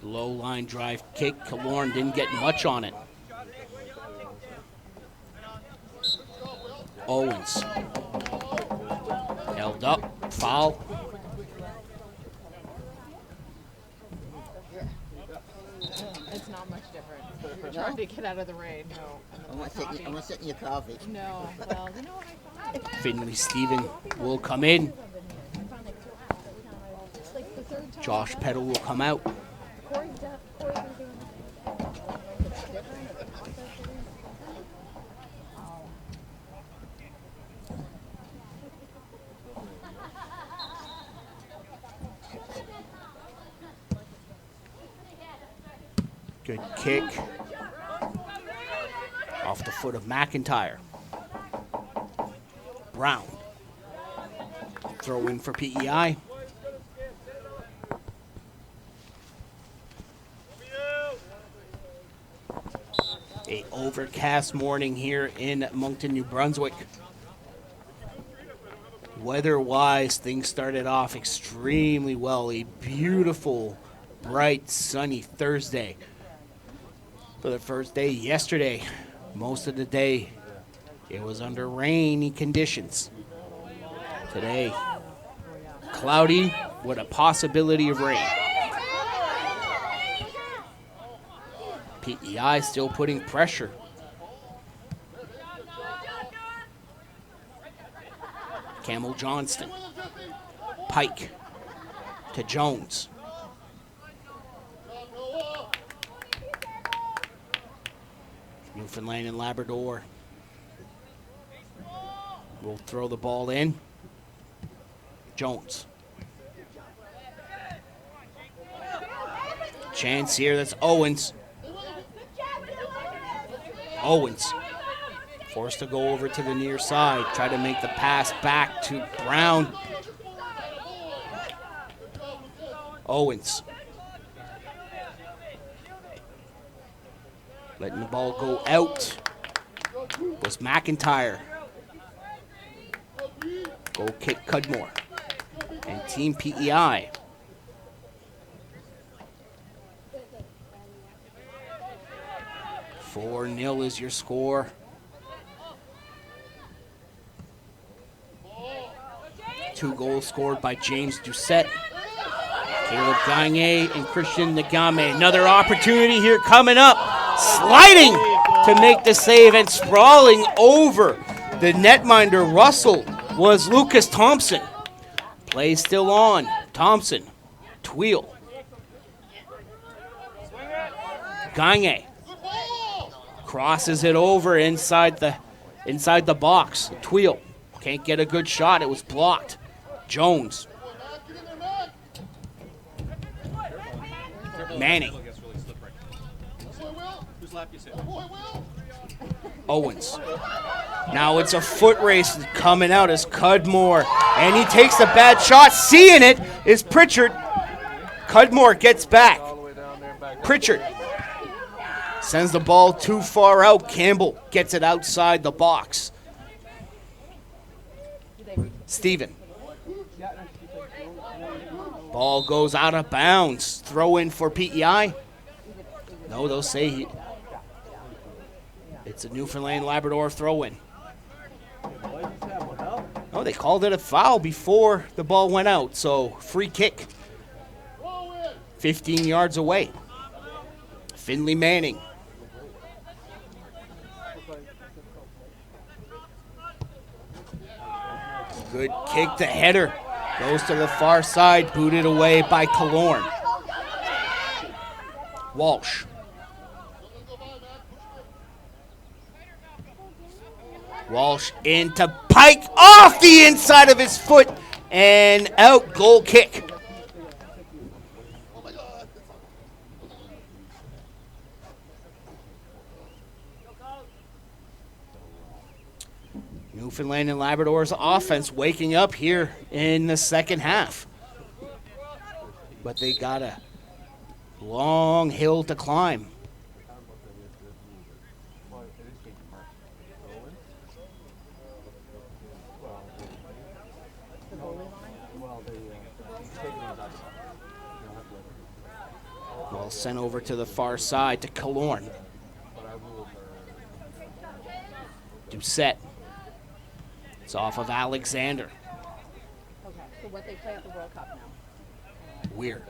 A: Low line drive kick. Killorn didn't get much on it. Owens. Held up. Foul.
F: It's not much different. You're trying to get out of the rain. No.
G: I'm gonna sit in your coffee.
F: No. Well, you know what I thought?
A: Finley Steven will come in. Josh Peddle will come out. Good kick off the foot of McIntyre. Brown. Throw in for PEI. A overcast morning here in Moncton, New Brunswick. Weather-wise, things started off extremely well. A beautiful, bright, sunny Thursday. For the first day yesterday, most of the day, it was under rainy conditions. Today, cloudy with a possibility of rain. PEI still putting pressure. Camel Johnston. Pike to Jones. Newfoundland and Labrador will throw the ball in. Jones. Chance here, that's Owens. Owens forced to go over to the near side, try to make the pass back to Brown. Owens. Letting the ball go out was McIntyre. Goal kick Cudmore. And Team PEI. "4-0 is your score. Two goals scored by James Doucette, Caleb Gagne, and Christian Nagame. Another opportunity here coming up. Sliding to make the save and sprawling over the netminder Russell was Lucas Thompson. Play still on. Thompson, Tweel. Gagne crosses it over inside the box. Tweel can't get a good shot. It was blocked. Jones. Manning. Owens. Now it's a foot race coming out as Cudmore. And he takes a bad shot. Seeing it is Pritchard. Cudmore gets back. Pritchard sends the ball too far out. Campbell gets it outside the box. Steven. Ball goes out of bounds. Throw in for PEI. No, they'll say it's a Newfoundland Labrador throw in. Oh, they called it a foul before the ball went out. So free kick. 15 yards away. Finley Manning. Good kick, the header. Goes to the far side, booted away by Killorn. Walsh. Walsh into Pike, off the inside of his foot, And out, goal kick. Newfoundland and Labrador's offense waking up here in the second half. But they got a long hill to climb. Ball sent over to the far side to Killorn. Doucette. It's off of Alexander.
F: Okay, so what they play at the World Cup now?
A: Weird.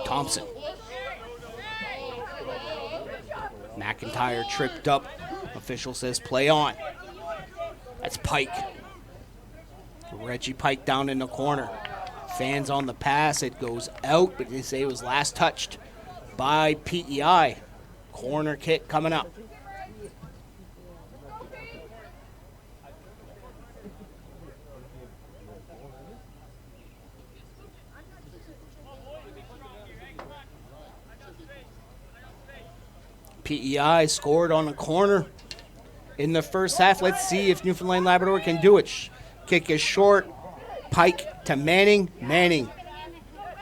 A: Thompson. McIntyre tripped up. Official says play on. That's Pike. Reggie Pike down in the corner. Fans on the pass. It goes out, but they say it was last touched by PEI. Corner kick coming up. PEI scored on a corner in the first half. Let's see if Newfoundland Labrador can do it. Kick is short. Pike to Manning. Manning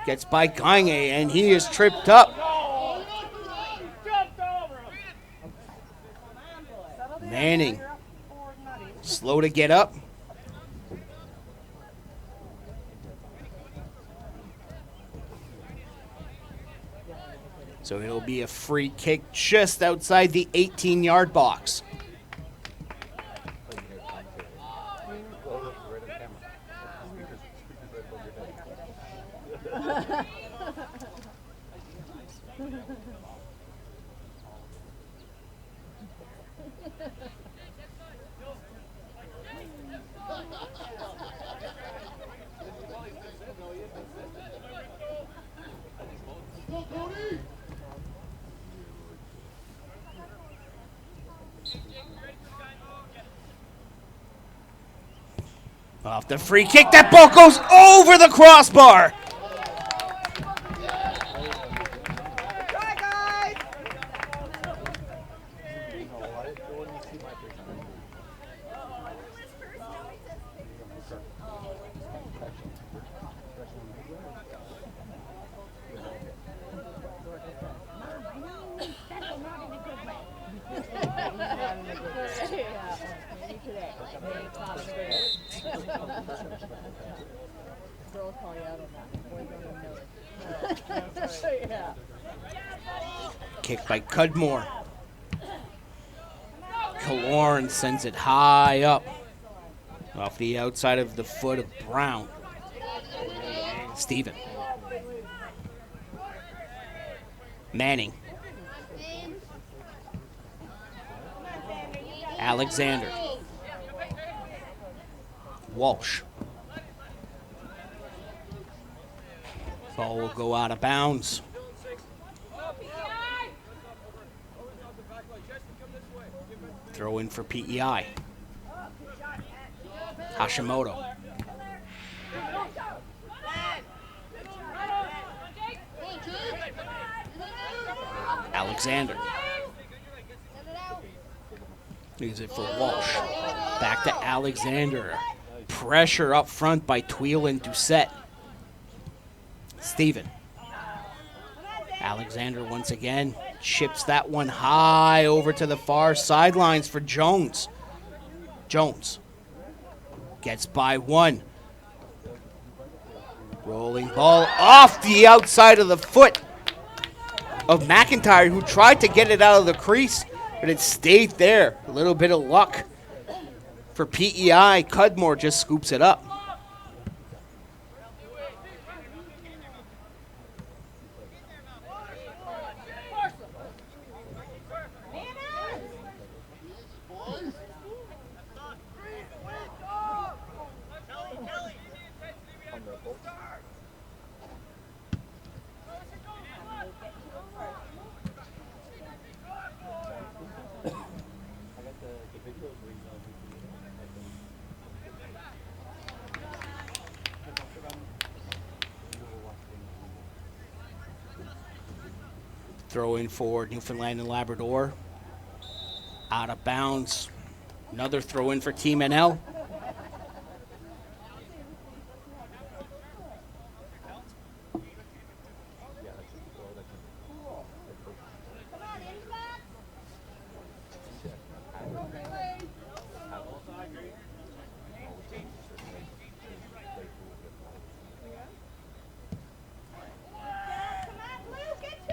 A: gets by Gagne, and he is tripped up. Manning slow to get up. So it'll be a free kick just outside the 18-yard box. Off the free kick, that ball goes over the crossbar.
F: Girls call you out on that. Boys don't even know it. Yeah.
A: Kick by Cudmore. Killorn sends it high up off the outside of the foot of Brown. Stephen. Manning. Alexander. Walsh. Ball will go out of bounds. Throw in for PEI. Hashimoto. Alexander. Leaves it for Walsh. Back to Alexander. Pressure up front by Tweel and Doucette. Stephen. Alexander once again chips that one high over to the far sidelines for Jones. Jones gets by one. Rolling ball off the outside of the foot of McIntyre, who tried to get it out of the crease, but it stayed there. A little bit of luck for PEI. Cudmore just scoops it up. Throw in for Newfoundland and Labrador. Out of bounds. Another throw in for Team NL.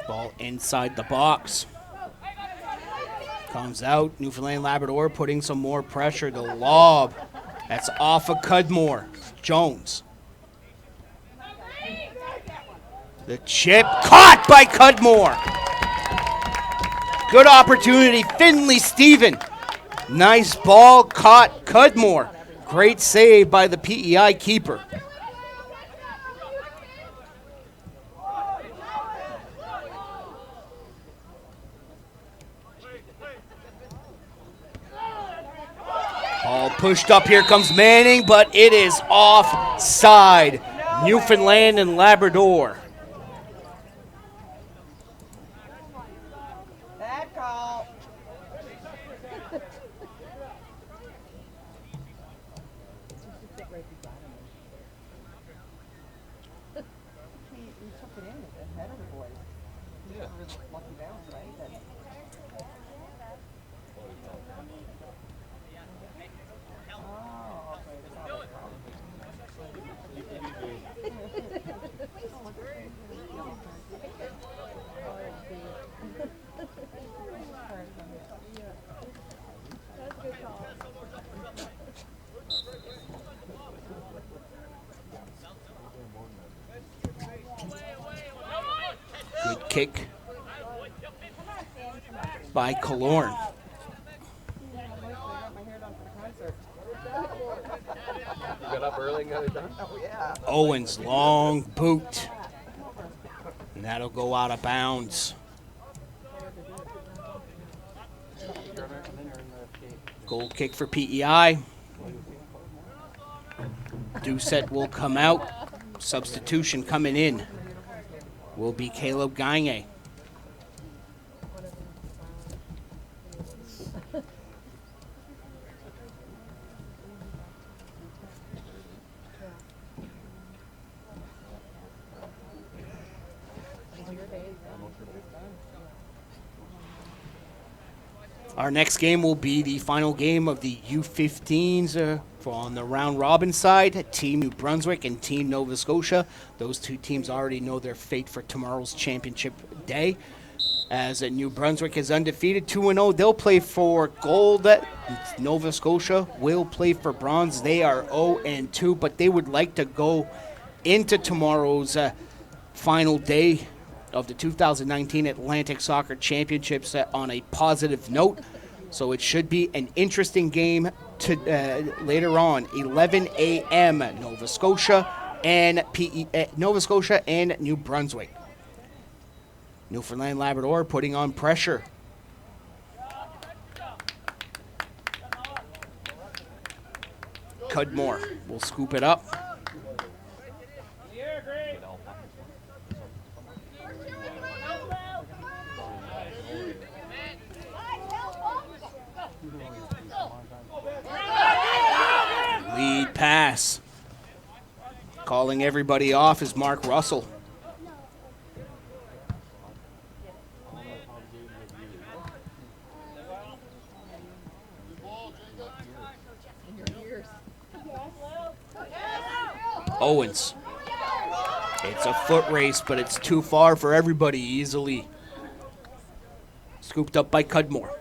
A: Ball inside the box. Comes out. Newfoundland Labrador putting some more pressure. The lob. That's off of Cudmore. Jones. The chip caught by Cudmore. Good opportunity. Finley Stephen. Nice ball caught Cudmore. Great save by the PEI keeper. Ball pushed up. Here comes Manning, but it is offside. Newfoundland and Labrador.
C: Bad call.
F: He took it in ahead of the boys. Yeah. Lucky bounce, right?
A: Good kick by Killorn.
D: Got up early and got it done?
A: Owens, long boot. And that'll go out of bounds. Goal kick for PEI. Doucette will come out. Substitution coming in will be Caleb Gagne. Our next game will be the final game of the U15s on the round robin side. Team New Brunswick and Team Nova Scotia. Those two teams already know their fate for tomorrow's championship day. As New Brunswick is undefeated, 2-0, they'll play for gold. Nova Scotia will play for bronze. They are 0-2, but they would like to go into tomorrow's final day of the 2019 Atlantic Soccer Championships on a positive note. So it should be an interesting game to later on, 11 a.m. Nova Scotia and New Brunswick. Newfoundland Labrador putting on pressure. Cudmore will scoop it up. Lead pass. Calling everybody off is Mark Russell. Owens. It's a foot race, but it's too far for everybody easily. Scooped up by Cudmore.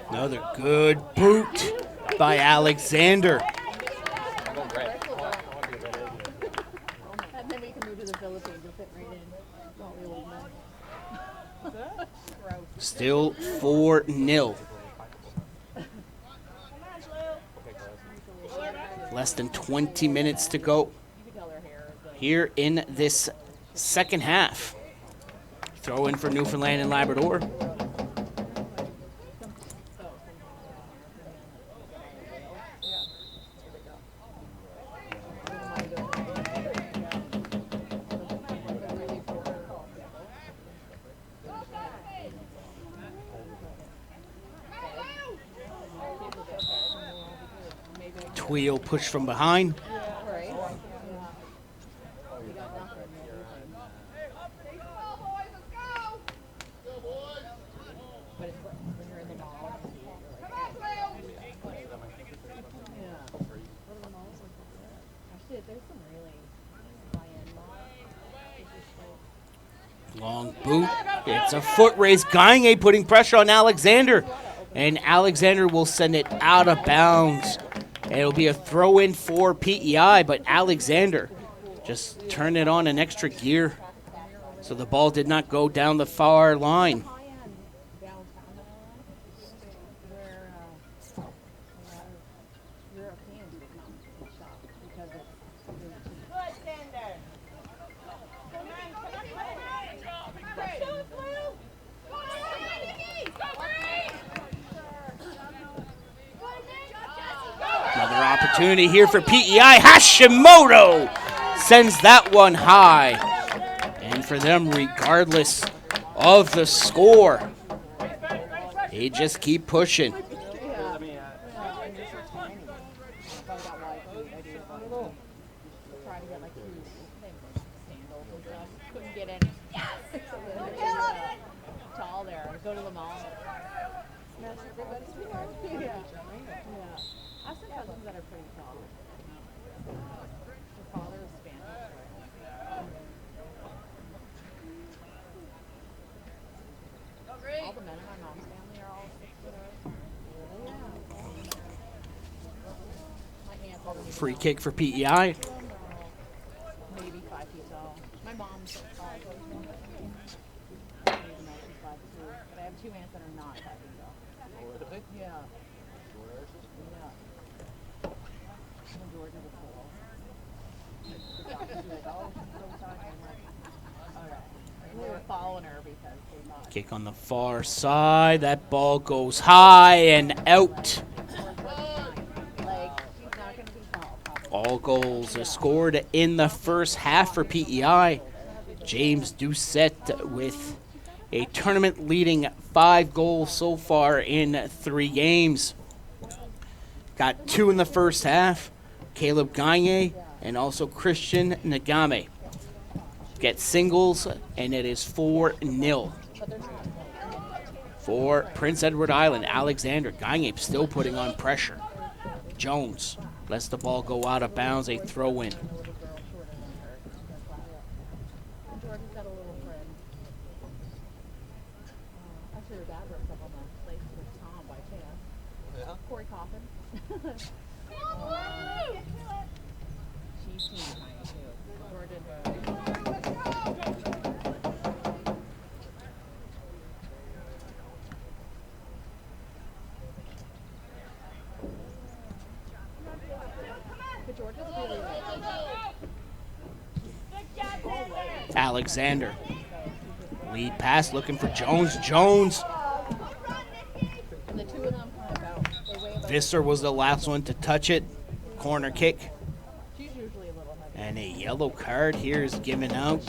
A: Another good boot by Alexander.
F: And then we can move to the Philippines and fit right in. Don't we, old man?
A: Still 4-0. Less than 20 minutes to go here in this second half. Throw in for Newfoundland and Labrador. Tweel push from behind. Long boot. It's a foot race. Gagne putting pressure on Alexander. And Alexander will send it out of bounds. It'll be a throw in for PEI, but Alexander just turned it on an extra gear. So the ball did not go down the far line. Another opportunity here for PEI. Hashimoto sends that one high. And for them, regardless of the score, they just keep pushing. Free kick for PEI.
F: Maybe 5 feet tall. My mom's 5 feet. But I have 2 aunts that are not 5 feet tall. Yeah. Yeah. And Georgia was 4. The doctors were like, oh, she's so tall. I'm like, all right. And they were following her because they thought.
A: Kick on the far side. That ball goes high and out. All goals are scored in the first half for PEI. James Doucette with a tournament-leading 5 goals so far in 3 games. Got 2 in the first half. Caleb Gagne and also Christian Nagame get singles, and it is 4-0. For Prince Edward Island, Alexander Gagne still putting on pressure. Jones lets the ball go out of bounds, a throw in.
F: Actually, her dad works up on the place with Tom by chance. Yeah. Corey Coffin. She's team tiny too. Georgia.
A: Alexander. Lead pass looking for Jones. Jones. Visser was the last one to touch it. Corner kick. And a yellow card here is given out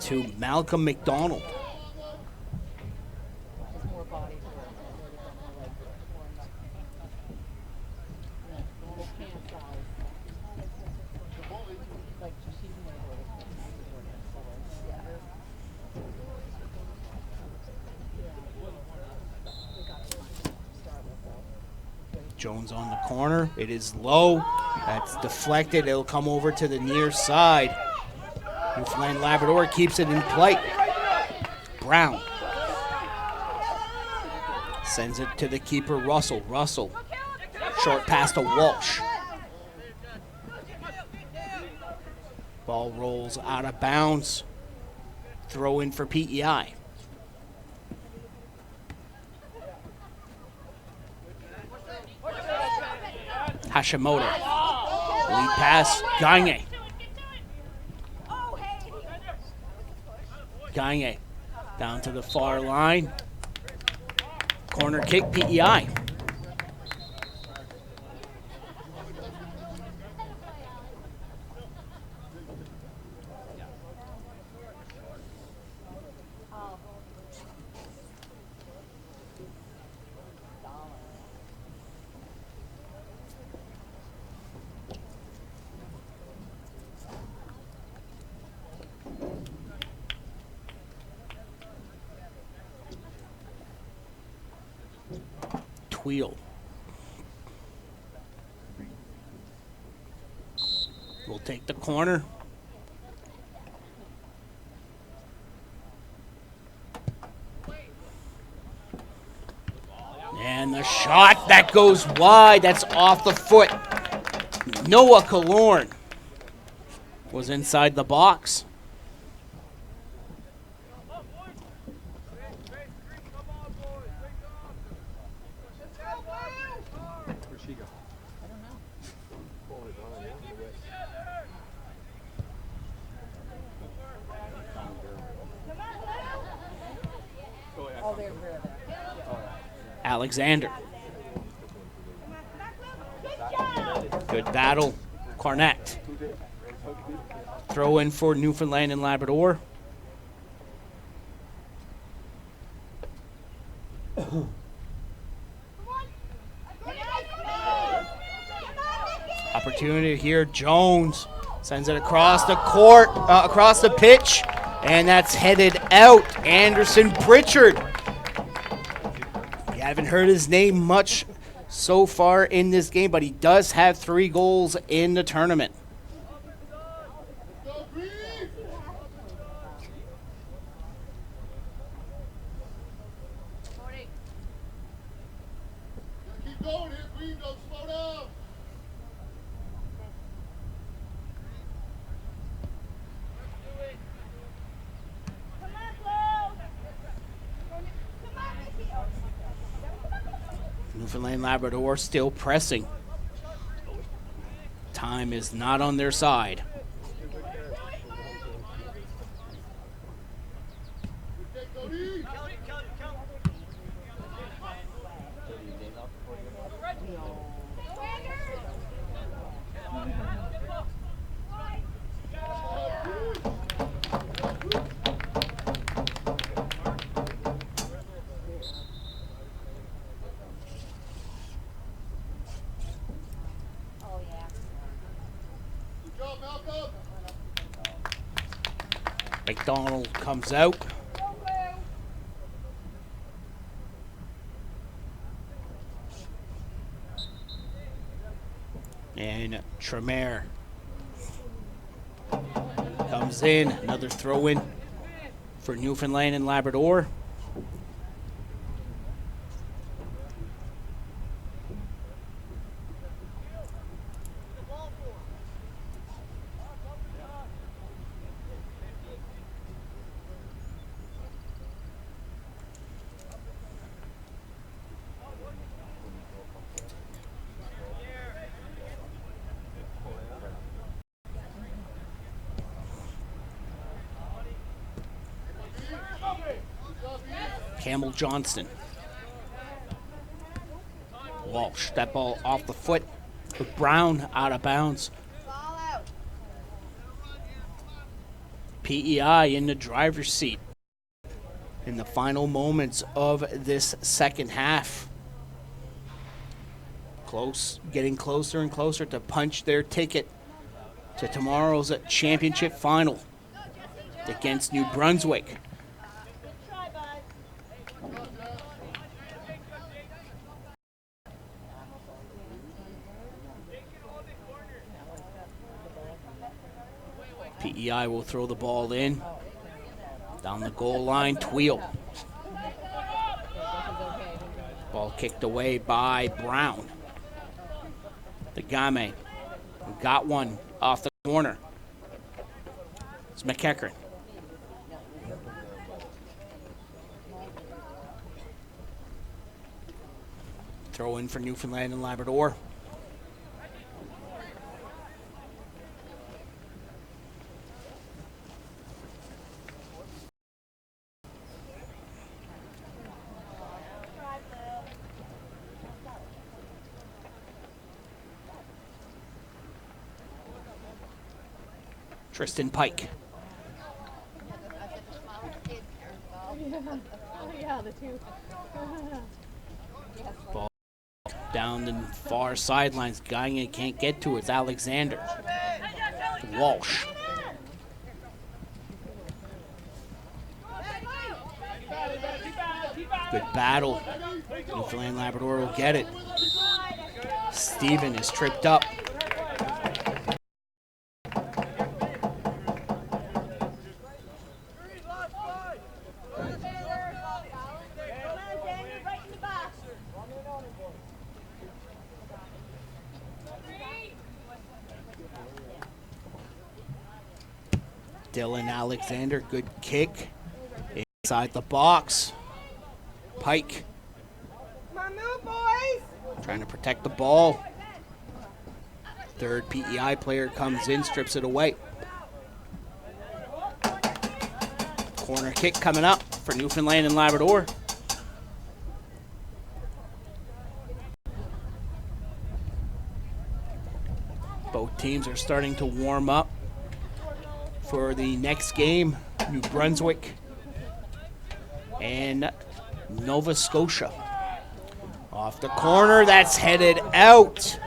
A: to Malcolm McDonald. Jones on the corner. It is low. That's deflected. It'll come over to the near side. Newfoundland Labrador keeps it in play. Brown sends it to the keeper, Russell. Russell. Short pass to Walsh. Ball rolls out of bounds. Throw in for PEI. Hashimoto. Lead pass, Gagne. Gagne down to the far line. Corner kick, PEI. Wheel. We'll take the corner. And the shot that goes wide, that's off the foot. Noah Kalorn was inside the box. Alexander. Good battle. Cornett. Throw in for Newfoundland and Labrador. Opportunity here. Jones sends it across the court, across the pitch, and that's headed out. Anderson Pritchard. I haven't heard his name much so far in this game, but he does have 3 goals in the tournament.
B: Keep going here, Green. Don't slow down.
A: Newfoundland Labrador still pressing. Time is not on their side. McDonald comes out. And Tremere comes in. Another throw in for Newfoundland and Labrador. Campbell Johnston. Walsh, that ball off the foot. Brown out of bounds. PEI in the driver's seat in the final moments of this second half. Getting closer and closer to punch their ticket to tomorrow's championship final against New Brunswick. PEI will throw the ball in. Down the goal line, Tweel. Ball kicked away by Brown. The Game got one off the corner. It's McEachern. Throw in for Newfoundland and Labrador. Tristan Pike.
F: Oh yeah, the two.
A: Ball down the far sidelines. Gagne can't get to it. It's Alexander. Walsh. Good battle. Newfoundland Labrador will get it. Steven is tripped up. Dylan Alexander, good kick. Inside the box. Pike. Trying to protect the ball. Third PEI player comes in, strips it away. Corner kick coming up for Newfoundland and Labrador. Both teams are starting to warm up for the next game, New Brunswick and Nova Scotia. Off the corner, that's headed out.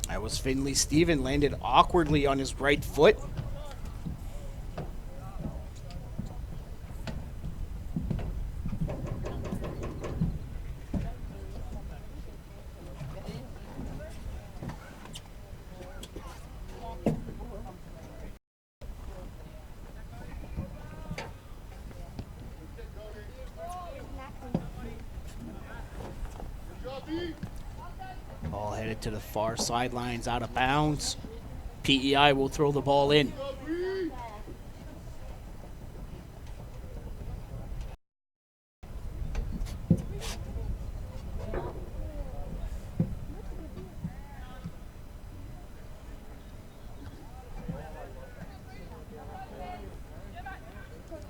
A: That was Finley Steven, landed awkwardly on his right foot. Ball headed to the far sidelines, out of bounds. PEI will throw the ball in.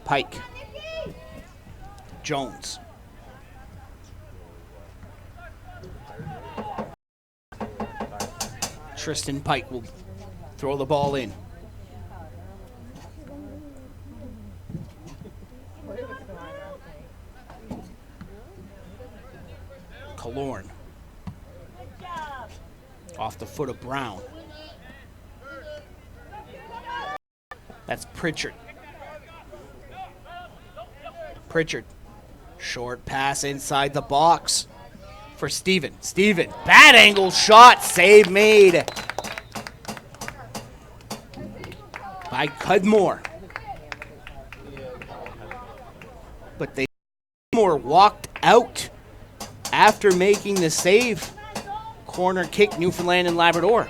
A: Pike. Jones. Tristan Pike will throw the ball in. Killorn. Off the foot of Brown. That's Pritchard. Pritchard. Short pass inside the box for Steven. Steven, bad angle shot, save made by Cudmore. But Cudmore walked out after making the save. Corner kick, Newfoundland and Labrador.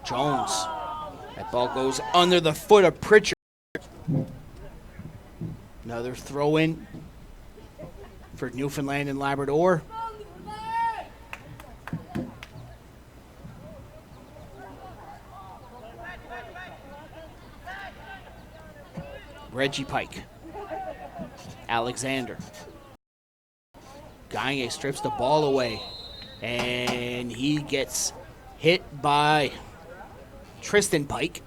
A: Jones. That ball goes under the foot of Pritchard. Another throw in for Newfoundland and Labrador. Reggie Pike. Alexander. Gagne strips the ball away. And he gets hit by Tristan Pike.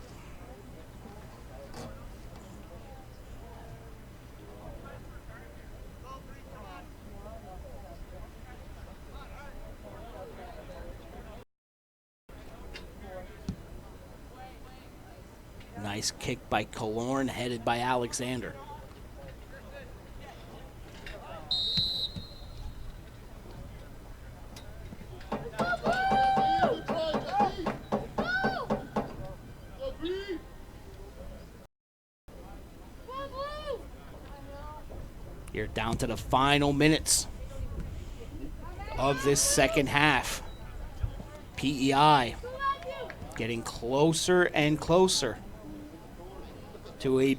A: Nice kick by Killorn, headed by Alexander. You're down to the final minutes of this second half. PEI getting closer and closer to a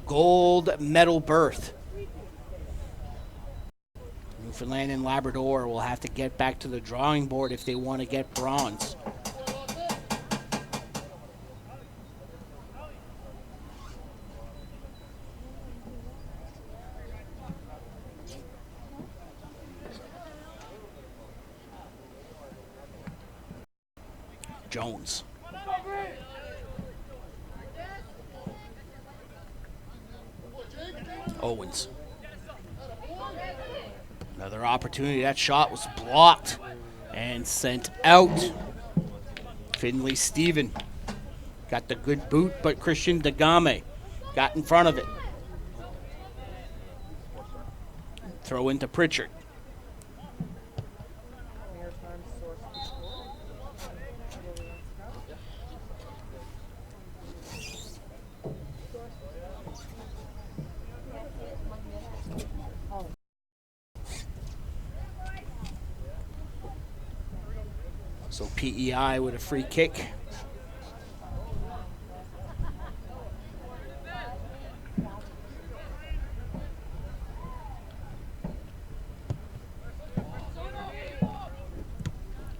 A: gold medal berth. Newfoundland and Labrador will have to get back to the drawing board if they want to get bronze. Jones. Owens. Another opportunity. That shot was blocked and sent out. Finley Steven got the good boot, but Christian Nagame got in front of it. Throw into Pritchard. So PEI with a free kick.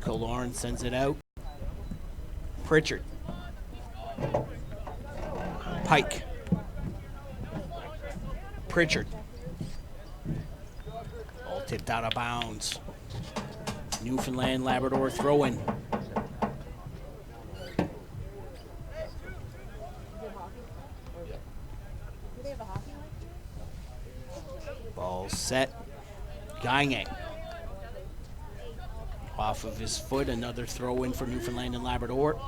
A: Koloran sends it out. Pritchard. Pike. Pritchard. All tipped out of bounds. Newfoundland Labrador throw in. Ball set. Gagne. Off of his foot, another throw in for Newfoundland and Labrador.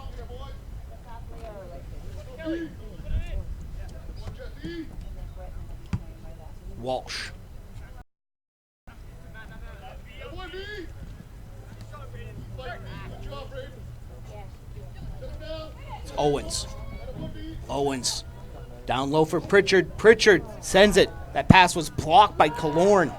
A: Walsh. It's Owens. Owens. Down low for Pritchard. Pritchard sends it. That pass was blocked by Killorn.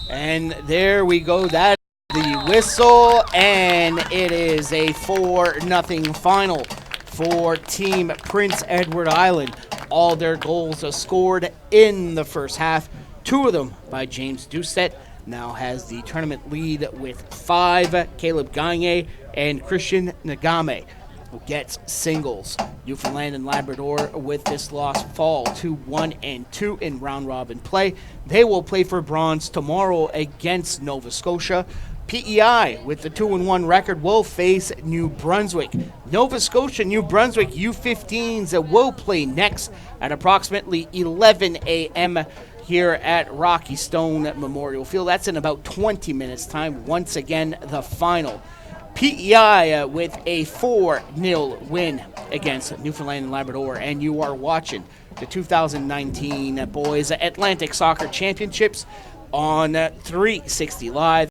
A: And there we go. That is the whistle, and it is a 4-0 final for Team Prince Edward Island. All their goals are scored in the first half. 2 of them by James Doucette. Now has the tournament lead with 5. Caleb Gagne and Christian Nagame gets singles. Newfoundland and Labrador with this loss fall to 1-2 in round robin play. They will play for bronze tomorrow against Nova Scotia. PEI with the 2-1 record will face New Brunswick. Nova Scotia, New Brunswick U15s will play next at approximately 11 a.m. here at Rocky Stone Memorial Field. That's in about 20 minutes time. Once again, the final. PEI with a 4-0 win against Newfoundland and Labrador, and you are watching the 2019 Boys Atlantic Soccer Championships on 360 Live.